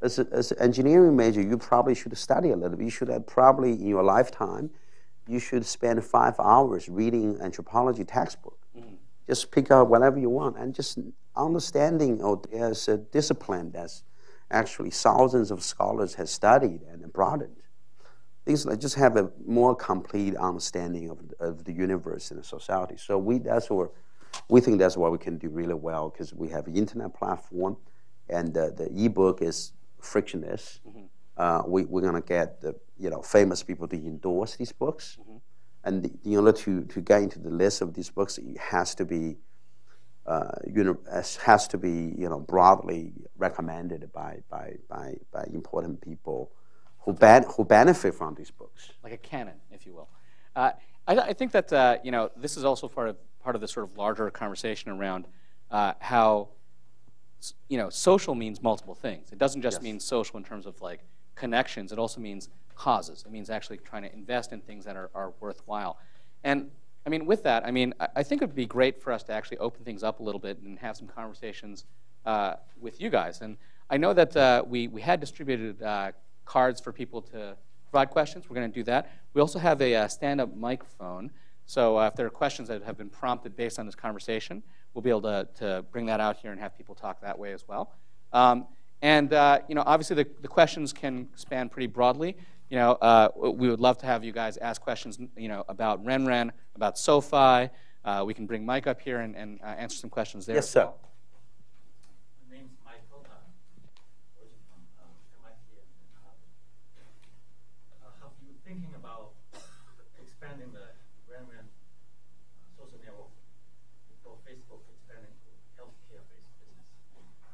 As an engineering major, you probably should study a little bit. You should have probably in your lifetime, you should spend 5 hours reading anthropology textbook. Mm-hmm. Just pick out whatever you want and just understanding there's a discipline that's actually thousands of scholars have studied and broadened. Things like just have a more complete understanding of the universe and the society. So we think that's what we can do really well, because we have an internet platform and the ebook is frictionless. Mm-hmm. We're going to get the famous people to endorse these books. Mm-hmm. And in order to get into the list of these books, it has to be broadly recommended by important people who benefit from these books. Like a canon, if you will. I think that this is also part of this sort of larger conversation around how social means multiple things. It doesn't just mean social in terms of like connections. It also means causes. It means actually trying to invest in things that are worthwhile. And I mean, with that, I think it would be great for us to actually open things up a little bit and have some conversations with you guys. And I know that we had distributed cards for people to provide questions. We're going to do that. We also have a stand-up microphone. So if there are questions that have been prompted based on this conversation, we'll be able to bring that out here and have people talk that way as well. Obviously the questions can span pretty broadly. We would love to have you guys ask questions, about Renren, about SoFi. We can bring Mike up here and answer some questions there. Yes, sir. My name's Michael, originally from MIT and Harvard. Have you thinking about expanding the Renren social network for Facebook expanding to healthcare-based business?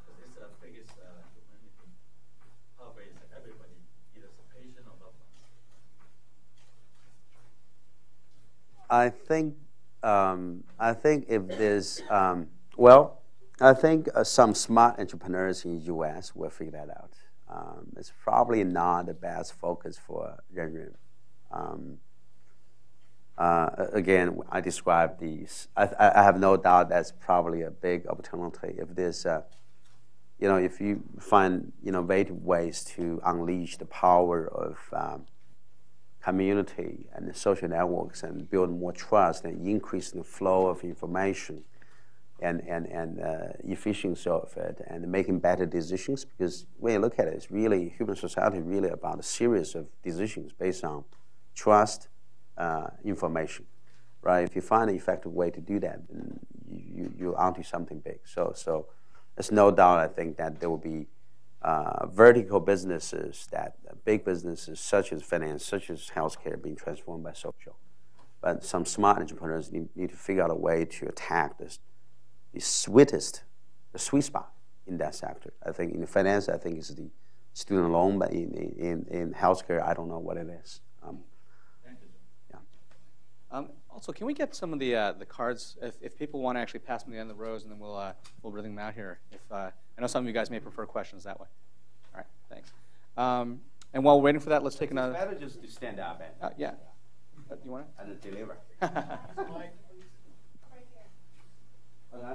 Because it's the biggest humanity coverage that everybody, either as a patient or loved one. I think if there's, I think some smart entrepreneurs in the U.S. will figure that out. It's probably not the best focus for Renren. Again, I described these. I have no doubt that's probably a big opportunity. If there's, if you find innovative ways to unleash the power of community and the social networks and build more trust and increase the flow of information and efficiency of it and making better decisions, because when you look at it, it's really, human society really about a series of decisions based on trust, information. right? If you find an effective way to do that, then you're onto something big. So there's no doubt, I think, that there will be vertical businesses, big businesses such as finance, such as healthcare, being transformed by social. But some smart entrepreneurs need to figure out a way to attack the sweet spot in that sector. I think in finance, I think it's the student loan, but in healthcare, I don't know what it is. Also, can we get some of the cards? If people want to actually pass them to the end of the rows, and then we'll bring them out here. I know some of you guys may prefer questions that way. All right, thanks. And while we're waiting for that, let's take another. It's better just to stand up and yeah. You want to? And deliver.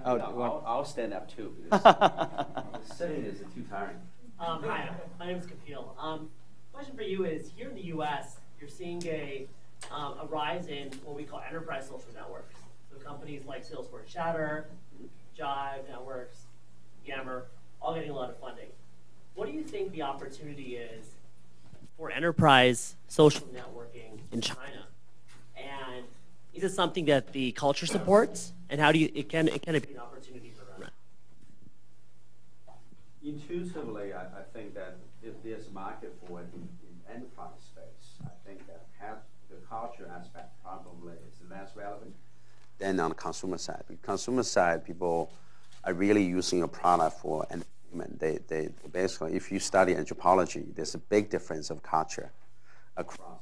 I'll stand up too, because sitting is too tiring. Hi, my name is Kapil. Question for you is, here in the U.S., you're seeing a rise in what we call enterprise social networks. So companies like Salesforce Chatter, Jive Networks, Yammer, all getting a lot of funding. What do you think the opportunity is for enterprise social networking in China? And is it something that the culture supports? And how do you, can it be an opportunity for Renren? Intuitively, I think that if there's a market for it in enterprise space, I think that the culture aspect probably is less relevant than on the consumer side. The consumer side, people are really using a product for entertainment. They basically, if you study anthropology, there's a big difference of culture across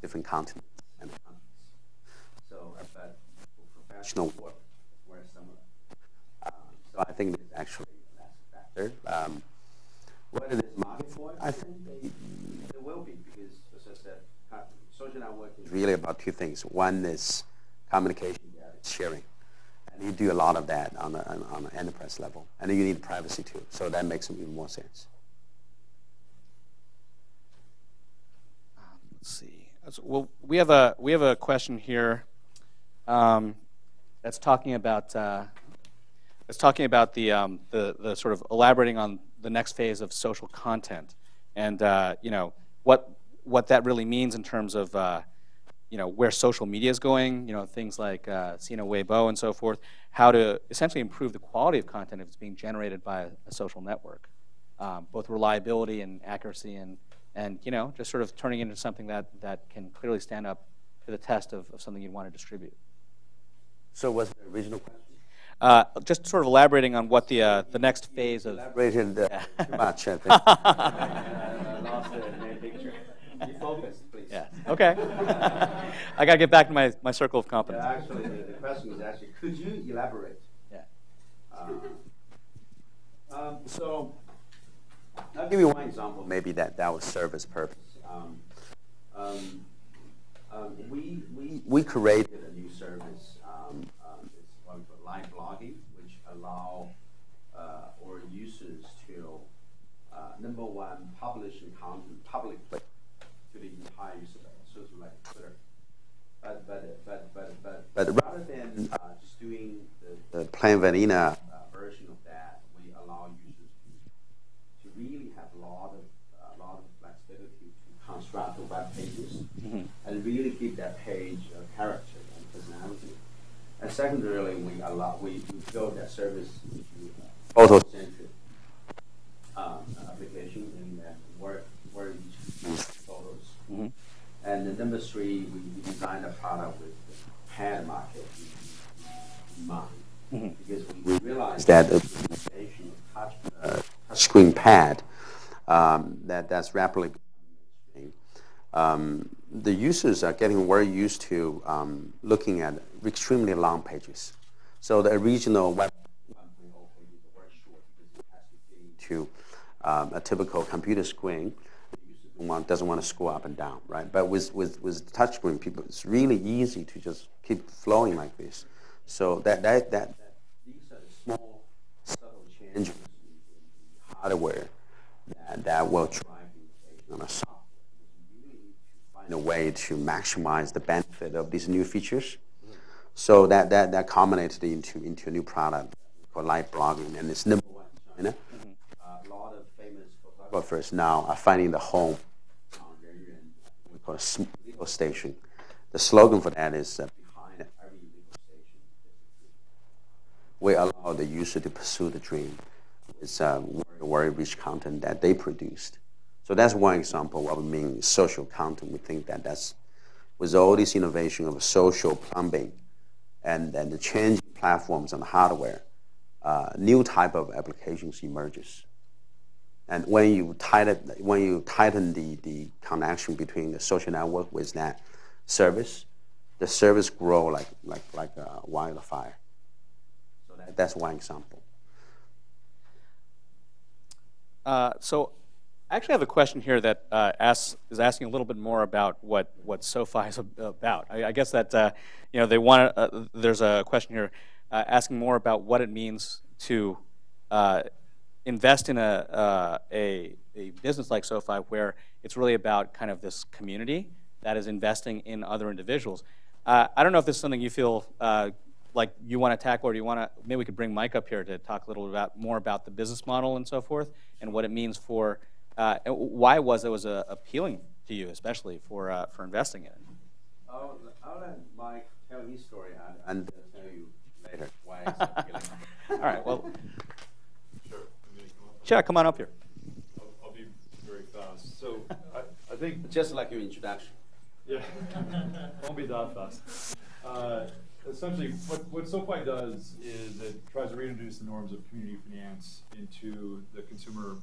different continents and countries. So, but professional work is very similar. So I think there's actually that's a factor. Whether there's market for it, I think there will be, because, as I said, social networking is really about two things. One is communication, sharing. And you do a lot of that on an enterprise level. And then you need privacy too. So that makes even more sense. Let's see. Well, we have a question here that's talking about the sort of elaborating on the next phase of social content, and what that really means in terms of where social media is going. Things like Sina Weibo and so forth. How to essentially improve the quality of content if it's being generated by a social network, both reliability and accuracy, and just sort of turning it into something that can clearly stand up to the test of something you'd want to distribute. So what's the original question? Just sort of elaborating on what the next phase of... Elaborated too much, I think. I lost the main picture. Be focused, please. Yeah. Okay. I got to get back to my circle of competence. Yeah, actually, the question is actually, could you elaborate? Yeah. So I'll give you one example, maybe that will serve its purpose. We created a new service. It's what we call live blogging, which allow our users to, number one, publishing content publicly to the entire user base, so it's like Twitter. But rather than just doing the plain vanilla version of that, we allow users to really have a lot of flexibility to construct the web pages and really give that page a character and personality. And secondarily, we build that service into a photo-centric application in that where you use photos. And then number three, we designed a product with the pad market in mind, because we realized that the implementation of touchscreen pad that's rapidly becoming, the users are getting very used to looking at extremely long pages. So the original web 1.0 pages are very short because it has to fit into a typical computer screen. The user doesn't want to scroll up and down, right? But with touchscreen, it's really easy to just keep flowing like this. So these are the small, subtle changes in hardware that will drive the innovation on a software. In a way to maximize the benefit of these new features. So that culminated into a new product called live blogging, and it's number one in China. A lot of famous photographers now are finding the home on Renren, we call it radio station. The slogan for that is behind we allow the user to pursue the dream. It's very, very rich content that they produced. So that's one example of what we mean social content. We think that that's, with all this innovation of social plumbing and then the changing platforms and hardware, new type of applications emerges. And when you tighten the connection between the social network with that service, the service grow like wildfire. So that's one example. So I actually have a question here that is asking a little bit more about what SoFi is about. I guess that they want. There's a question here asking more about what it means to invest in a business like SoFi, where it's really about kind of this community that is investing in other individuals. I don't know if this is something you feel like you want to tackle, or do you want to, maybe we could bring Mike up here to talk a little bit more about the business model and so forth, and what it means for, why it was appealing to you, especially for investing in it. I'll let Mike tell his story and tell you later why it's appealing. All right, well. Sure. Yeah, come on up here. I'll be very fast. So I think Just like your introduction. yeah, won't be that fast. Essentially, what SoFi does is it tries to reintroduce the norms of community finance into the consumer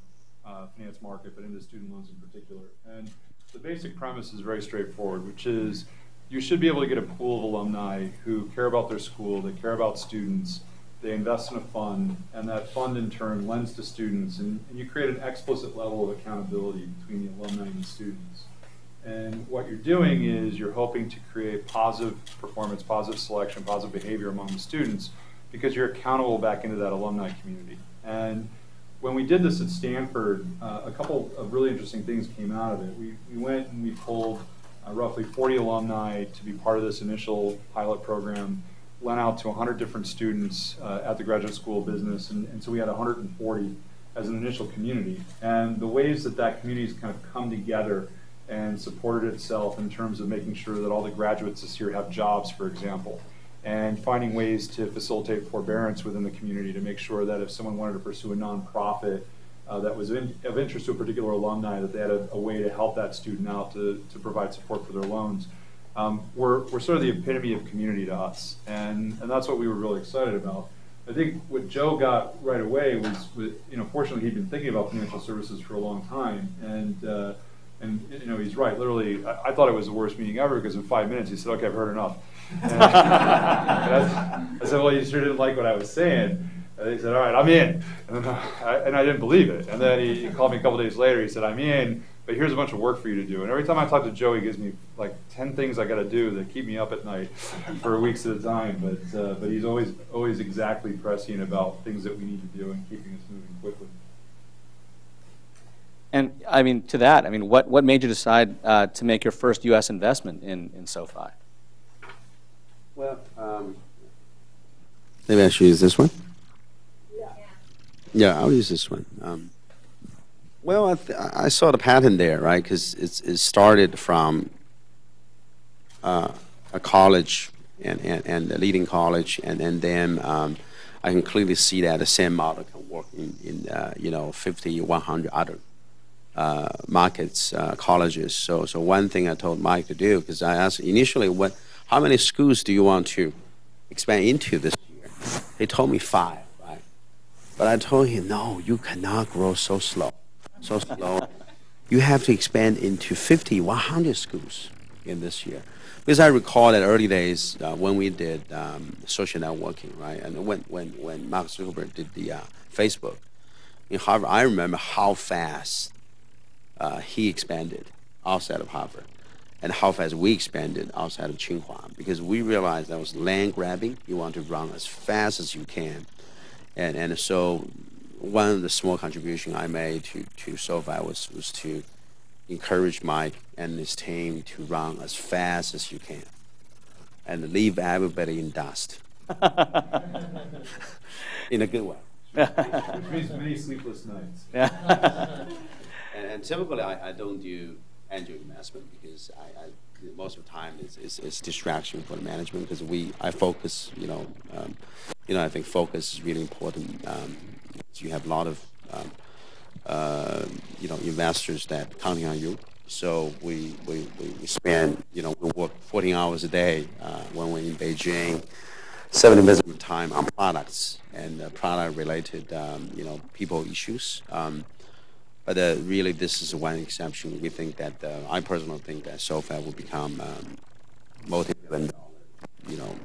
finance market, but into student loans in particular. And the basic premise is very straightforward, which is you should be able to get a pool of alumni who care about their school, they care about students, they invest in a fund, and that fund in turn lends to students, and you create an explicit level of accountability between the alumni and the students. And what you're doing is you're hoping to create positive performance, positive selection, positive behavior among the students, because you're accountable back into that alumni community. And when we did this at Stanford, a couple of really interesting things came out of it. We went and we pulled roughly 40 alumni to be part of this initial pilot program, lent out to 100 different students at the Graduate School of Business, and so we had 140 as an initial community. And the ways that community has kind of come together and supported itself in terms of making sure that all the graduates this year have jobs, for example, and finding ways to facilitate forbearance within the community to make sure that if someone wanted to pursue a nonprofit that was of interest to a particular alumni, that they had a way to help that student out to provide support for their loans. We're sort of the epitome of community to us, and that's what we were really excited about. I think what Joe got right away was fortunately he'd been thinking about financial services for a long time, and he's right. Literally, I thought it was the worst meeting ever because in 5 minutes he said, "Okay, I've heard enough." And I said, "Well, you sure didn't like what I was saying." And he said, "All right, I'm in." And I didn't believe it. And then he called me a couple days later. He said, "I'm in, but here's a bunch of work for you to do." And every time I talk to Joe, he gives me like 10 things I got to do that keep me up at night for weeks at a time. But he's always exactly prescient about things that we need to do and keeping us moving quickly. And I mean, to that, I mean, what made you decide to make your first U.S. investment in SoFi? Well, maybe I should use this one. Yeah, I'll use this one. Well, I saw the pattern there, right? Because it started from a college and a leading college, and then I can clearly see that the same model can work in 50, 100 other markets, colleges. So one thing I told Mike to do, because I asked initially, how many schools do you want to expand into this year? He told me 5, right? But I told him, no, you cannot grow so slow. You have to expand into 50, 100 schools in this year. Because I recall that early days when we did social networking, right? And when Mark Zuckerberg did the Facebook in Harvard, I remember how fast he expanded outside of Harvard, and how fast we expanded outside of Tsinghua, because we realized that was land grabbing. You want to run as fast as you can, and so one of the small contributions I made to SoFi was to encourage Mike and his team to run as fast as you can, and leave everybody in dust, in a good way. Which means many sleepless nights. And typically, I don't do angel investment because most of the time it's distraction for the management, because I focus I think focus is really important. You have a lot of investors that counting on you. So we spend, we work 14 hours a day when we're in Beijing, 70% of the time on products and product-related, people issues. But really, this is one exception. We think that, I personally think that SoFi will become multi-billion dollar,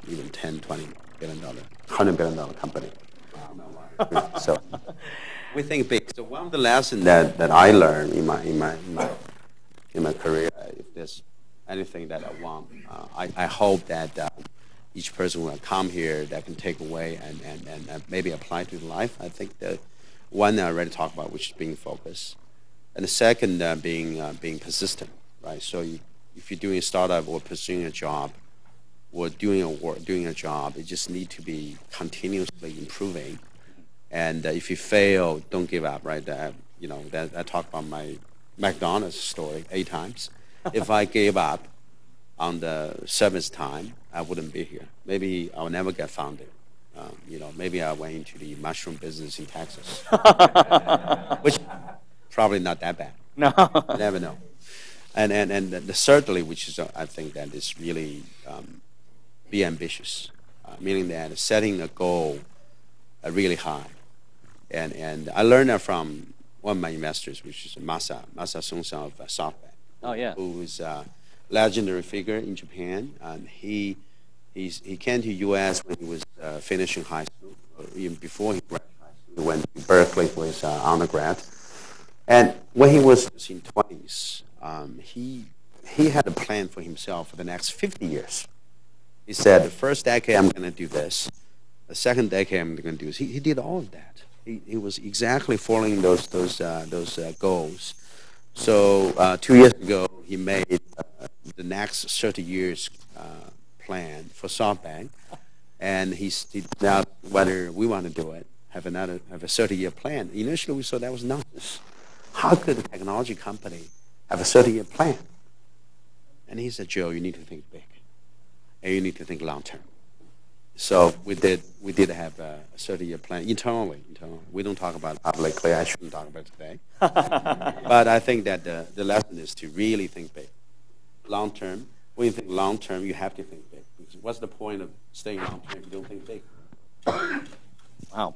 even 10, 20 billion dollar, $100 billion company. So we think big. So one of the lessons that I learned in my career, if there's anything that I want, I hope that each person will come here that can take away and maybe apply to life. I think that one I already talked about, which is being focused, and the second being persistent, right? So if you're doing a startup or pursuing a job, or doing a job, it just need to be continuously improving. And if you fail, don't give up, right? I talked about my McDonald's story 8 times. If I gave up on the 7th time, I wouldn't be here. Maybe I'll never get founded. Maybe I went into the mushroom business in Texas, which probably not that bad. No. You never know. And thirdly, which is I think that is really be ambitious, meaning that setting a goal really high. And I learned that from one of my investors, which is Masa Songsan of SoftBank. Oh, yeah. Who is a legendary figure in Japan. And he came to U.S. when he was finishing high school, or even before he graduated high school. He went to Berkeley for his undergrad. And when he was in 20s, he had a plan for himself for the next 50 years. He said, the first decade I'm going to do this. The second decade I'm going to do this. He did all of that. He was exactly following those goals. So 2 years ago, he made the next 30 years plan for SoftBank, and he now whether we want to do it, have a 30-year plan. Initially, we thought that was nonsense. How could a technology company have a 30-year plan? And he said, Joe, you need to think big, and you need to think long term. So we did have a 30-year plan internally. We don't talk about it publicly. I shouldn't talk about it today. But I think that the lesson is to really think big. Long term. When you think long term, you have to think big. Because what's the point of staying long term if you don't think big? Wow.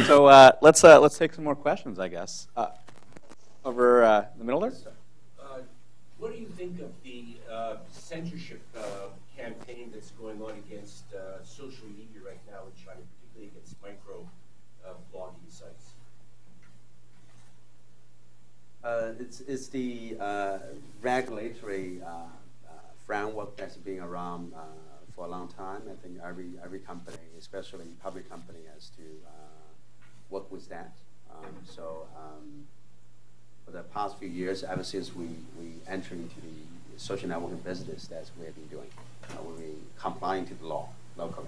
So let's take some more questions, I guess. Over the middle there. What do you think of the censorship campaign that's going on against social media right now in China, particularly against micro blogging sites? It's the regulatory framework that's been around for a long time. I think every company, especially public company, has to work with that. For the past few years, ever since we entered into the social networking business, that's what we have been doing. We're complying to the law locally.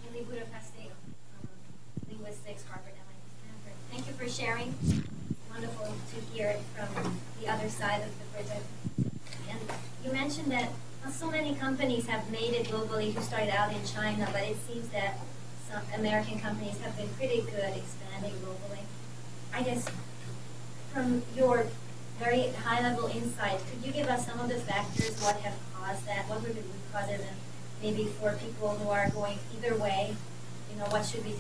Julie Budapesti, linguistics, Harvard, MIT, Stanford. Thank you for sharing. Wonderful to hear it from the other side of the bridge. And you mentioned that so many companies have made it globally who started out in China, but it seems that some American companies have been pretty good expanding globally. I guess from your very high-level insight, could you give us some of the factors, what have caused that, what were the root causes, and maybe for people who are going either way, what should we be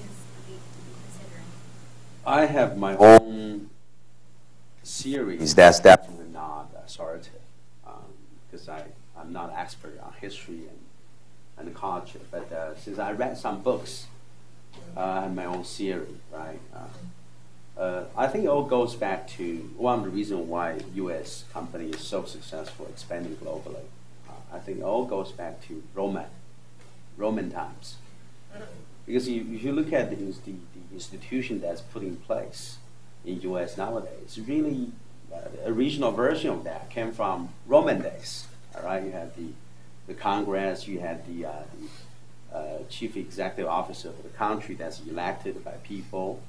considering? I have my own series that's definitely not authoritative, because I'm not expert on history and culture, but since I read some books, I have my own theory, right? I think it all goes back to one of the reasons why U.S. company is so successful expanding globally. I think it all goes back to Roman times. Because if you look at the institution that's put in place in U.S. nowadays, really a regional version of that came from Roman days. All right, you had the Congress, you had the chief executive officer of the country that's elected by people,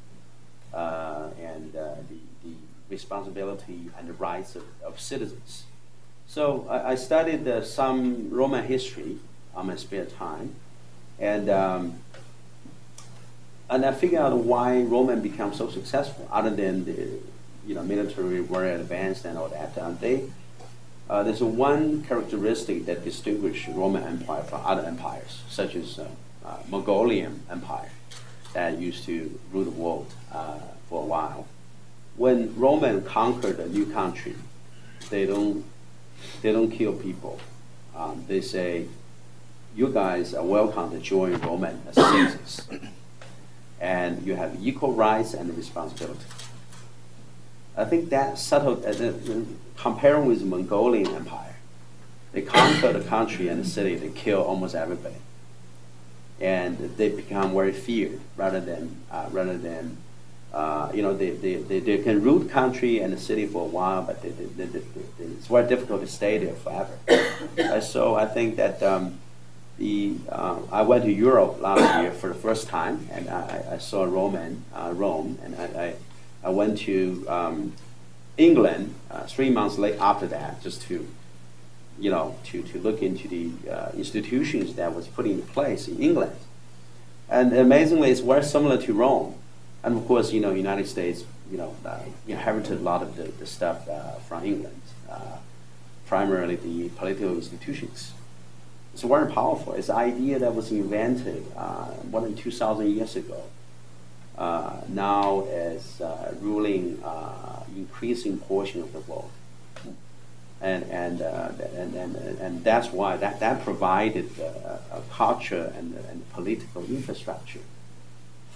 and the responsibility and the rights of citizens. So I studied some Roman history on my spare time, and I figured out why Roman became so successful, other than the military very advanced and all that. There's one characteristic that distinguishes Roman Empire from other empires, such as Mongolian Empire that used to rule the world for a while. When Roman conquered a new country, they don't kill people. They say, you guys are welcome to join Roman as citizens. And you have equal rights and responsibility. I think that subtle, comparing with the Mongolian Empire, they conquer the country and the city, they kill almost everybody. And they become very feared rather than they can rule the country and the city for a while, but it's very difficult to stay there forever. So I think that I went to Europe last year for the first time, and I saw Rome, and I went to England 3 months late after that, just to look into the institutions that was put in place in England. And amazingly, it's very similar to Rome. And of course, United States, inherited a lot of the stuff from England, primarily the political institutions. It's very powerful. It's an idea that was invented more than 2,000 years ago. Now is ruling increasing portion of the world, and that's why that provided a culture and political infrastructure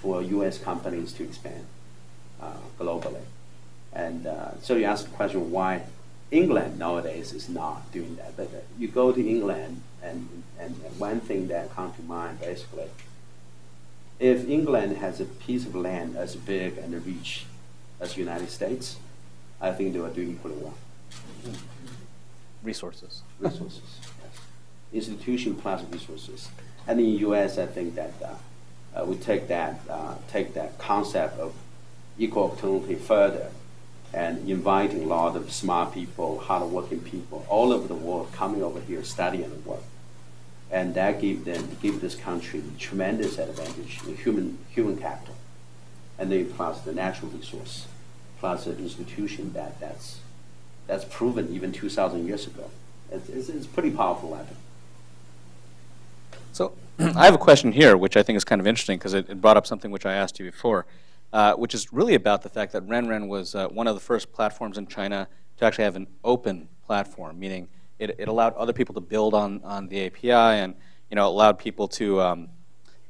for U.S. companies to expand globally. And so you ask the question why England nowadays is not doing that. But you go to England, and one thing that comes to mind basically, if England has a piece of land as big and rich as the United States, I think they will do equally well. Resources. Resources, yes. Institution plus resources. And in the U.S., I think that we take that concept of equal opportunity further, and inviting a lot of smart people, hardworking people all over the world coming over here, studying and work. And that give this country tremendous advantage in human capital, and then plus the natural resource, plus an institution that's proven even 2,000 years ago. It's pretty powerful weapon. So I have a question here, which I think is kind of interesting because it brought up something which I asked you before, which is really about the fact that Renren was one of the first platforms in China to actually have an open platform, meaning it allowed other people to build on the API, and allowed people to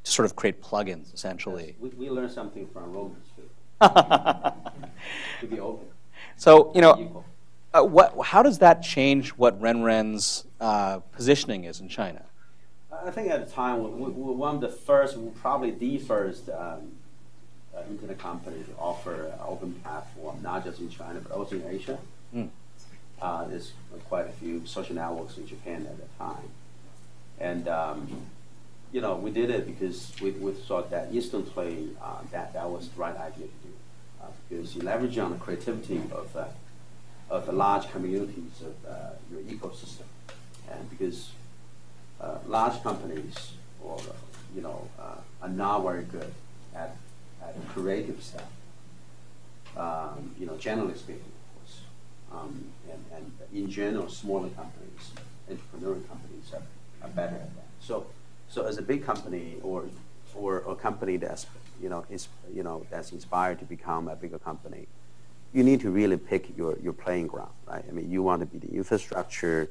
sort of create plugins essentially. Yes, we learned something from Romans too. To be open. So how does that change what Renren's positioning is in China? I think at the time we're one of the first, probably the first internet company to offer an open platform, not just in China but also in Asia. There's quite a few social networks in Japan at the time. And we did it because we thought that instantly that was the right idea to do. Because you leverage on the creativity of the large communities of your ecosystem. And because large companies are not very good at creative stuff, generally speaking. And in general, smaller companies, entrepreneurial companies are better at that. So as a big company or a company that's that's inspired to become a bigger company, you need to really pick your playing ground, right? I mean, you want to be the infrastructure,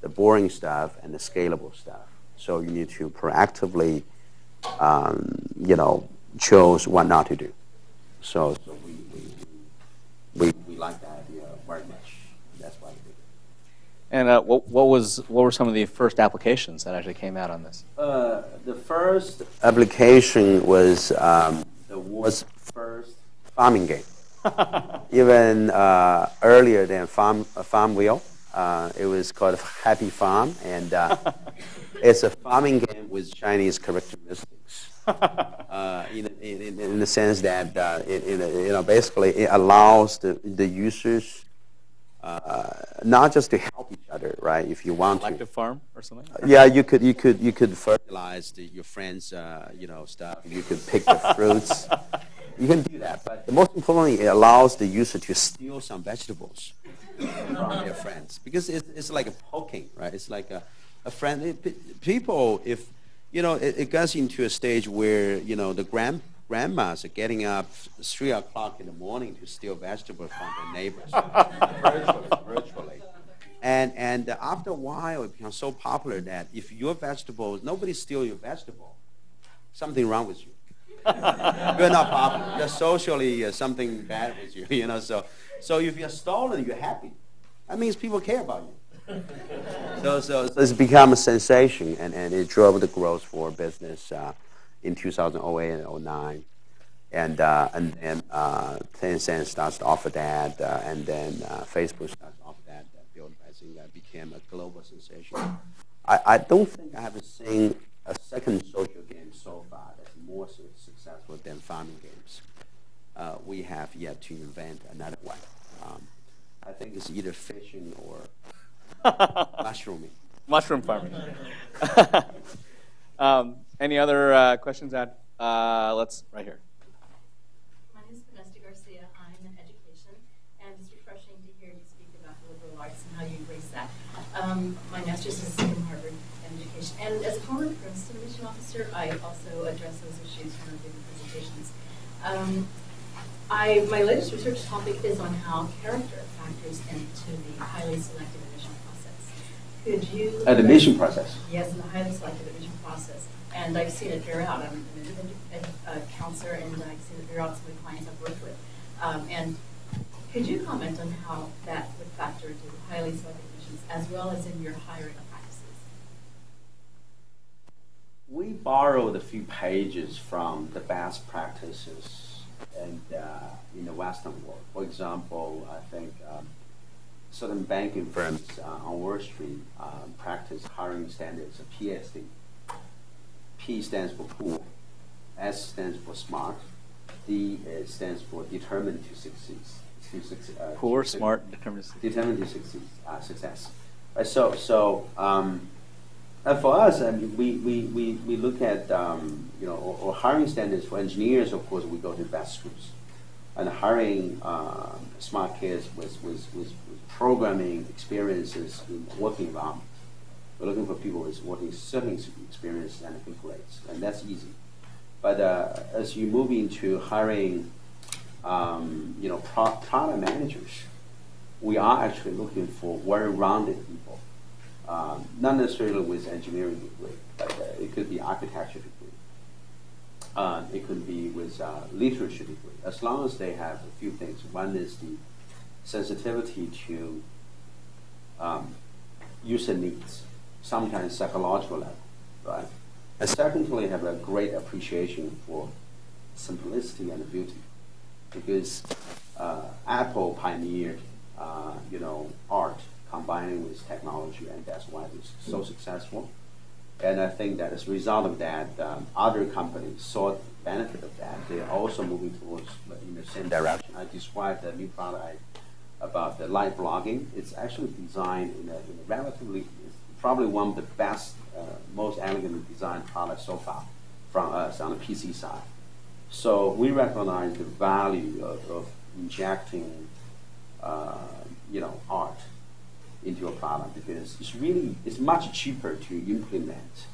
the boring stuff, and the scalable stuff. So you need to proactively, choose what not to do. So we like that idea very much. That's why we did it. And what were some of the first applications that actually came out on this? The first application was the world's first farming game. Even earlier than Farmville. It was called Happy Farm, and it's a farming game with Chinese characteristics. In the sense that basically it allows the users not just to help help each other, right? If you want to. Collective farm or something? Yeah, you could fertilize your friends, stuff. You could pick the fruits. You can do that, but the most importantly, it allows the user to steal some vegetables from their friends, because it's like a poking, right? It's like a friend. People, if it goes into a stage where the grandmas are getting up 3 o'clock in the morning to steal vegetables from their neighbors, virtually. And after a while, it becomes so popular that if your vegetables, nobody steals your vegetable, something wrong with you. You're not popular. You're socially something bad with you. So if you're stolen, you're happy. That means people care about you. So it's become a sensation, and it drove the growth for business in 2008 and 2009. And then Tencent starts to offer that, and then Facebook starts to offer that. Build by Zynga became a global sensation. I don't think I have seen a second social game so far that's more successful than farming games. We have yet to invent another one. I think it's either fishing or mushrooming. Mushroom farming. Any other questions? Right here. My name is Vanessa Garcia. I'm in education, and it's refreshing to hear you speak about the liberal arts and how you embrace that. My master's is in Harvard education, and as a former Princeton mission officer, I also address those issues when I'm giving presentations. My latest research topic is on how character factors into the highly selective admission process. Could you... Admission process? Yes, in the highly selective admission process. And I've seen it bear out. I'm a counselor, and I've seen it bear out some of the clients I've worked with. And could you comment on how that would factor into the highly selective admissions, as well as in your hiring practices? We borrowed a few pages from the best practices and in the Western world. For example, I think certain banking firms on Wall Street practice hiring standards of PSD. P stands for pool, S stands for smart, D stands for determined to succeed. Poor, smart, determined to succeed. Determined to succeed, success. Right, so for us, we look at or hiring standards for engineers. Of course, we go to best schools, and hiring smart kids with programming experiences in working environment. We're looking for people with working certain experience and good grades, and that's easy. But as you move into hiring, product managers, we are actually looking for well-rounded people. Not necessarily with engineering degree, but it could be architecture degree. It could be with literature degree, as long as they have a few things. One is the sensitivity to user needs, sometimes psychological level, right? And secondly, have a great appreciation for simplicity and beauty, because Apple pioneered, art combining with technology, and that's why it's so successful. And I think that as a result of that, other companies saw the benefit of that. They're also moving towards in the same direction. I described the new product about the live blogging. It's actually designed in a relatively, it's probably one of the best, most elegantly designed products so far from us on the PC side. So we recognize the value of injecting, art into a product, because it's much cheaper to implement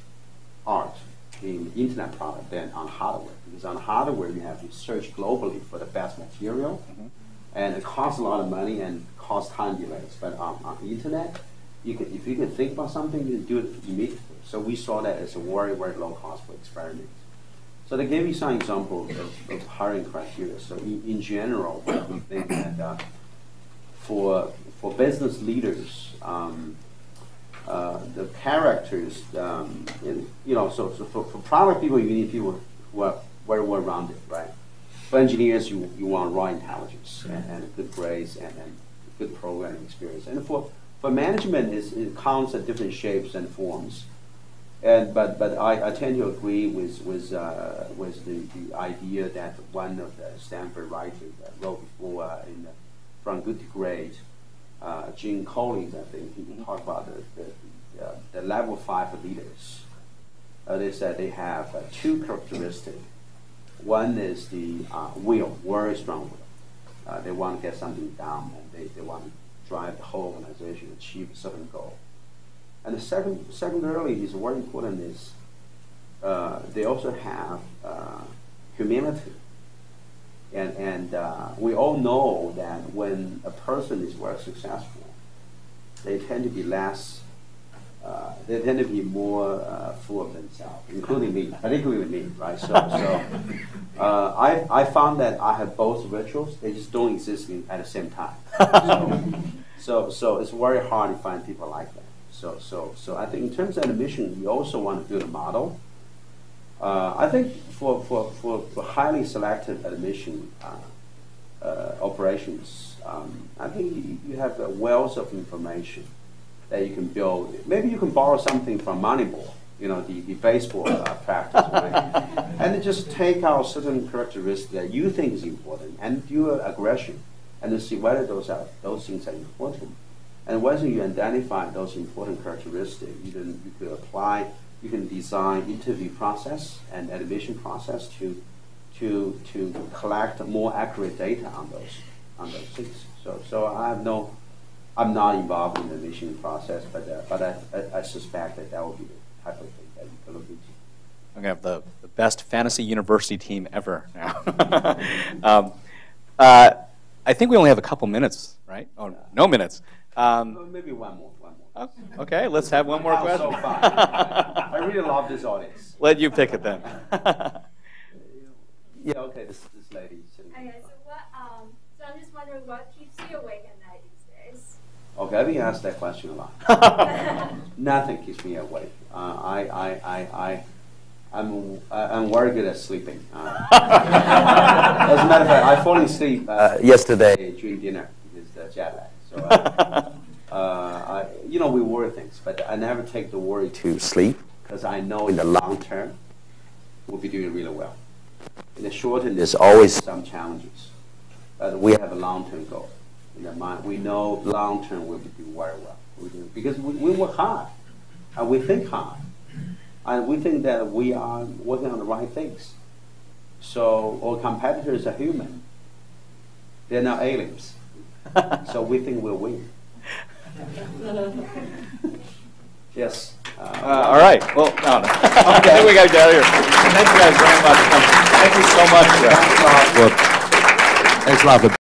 art in internet product than on hardware. Because on hardware, you have to search globally for the best material, and it costs a lot of money and costs time delays. But on the internet, if you can think about something, you can do it immediately. So we saw that as a very, very low cost for experiments. So they gave you some examples of hiring criteria. So in general, we think that for business leaders, the characters, so for product people, you need people who are very well rounded, right? For engineers, you want raw intelligence and good grades and good programming experience. And for management, it comes at different shapes and forms. But I tend to agree with the idea that one of the Stanford writers wrote before from good to great, Gene Collins, I think, he talked about the level 5 leaders. They said they have 2 characteristics. One is the will, very strong will. They want to get something done, and they want to drive the whole organization to achieve a certain goal. And the secondarily is very important is they also have humility. And we all know that when a person is very successful, they tend to be less, they tend to be more full of themselves, including me, particularly me, right? So I found that I have both virtues, they just don't exist at the same time. So it's very hard to find people like that. So I think in terms of admission, we also want to build a model. I think for highly selective admission operations, I think you have a wealth of information that you can build. Maybe you can borrow something from Moneyball, the baseball practice, right? And just take out certain characteristics that you think is important and do aggression, and then see whether those things are important. And once you identify those important characteristics, you could apply. You can design interview process and admission process to collect more accurate data on those things. So I'm not involved in the admission process, but I suspect that will be the type of thing that you can look into. I'm gonna have the best fantasy university team ever now. I think we only have a couple minutes, right? Oh, no minutes. Maybe one more. Okay, let's have one more question. So far. I really love this audience. Let you pick it then. Yeah, okay, this lady. Okay, so I'm just wondering what keeps you awake at night these days? Okay, I've been asked that question a lot. Nothing keeps me awake. I'm very good at sleeping. As a matter of fact, I fall asleep yesterday during dinner because the jet lag. So. We worry things, but I never take the worry to sleep because I know in the long term we'll be doing really well. In the short term, there's always some challenges, but we have a long-term goal in the mind. We know long-term we'll be doing very well because we work hard and we think hard, and we think that we are working on the right things. So our competitors are human; they're not aliens. So we think we'll win. Yes. All right. Well, no. I think we got to get out of here. Thank you guys very much. Thank you so much. Thanks a lot.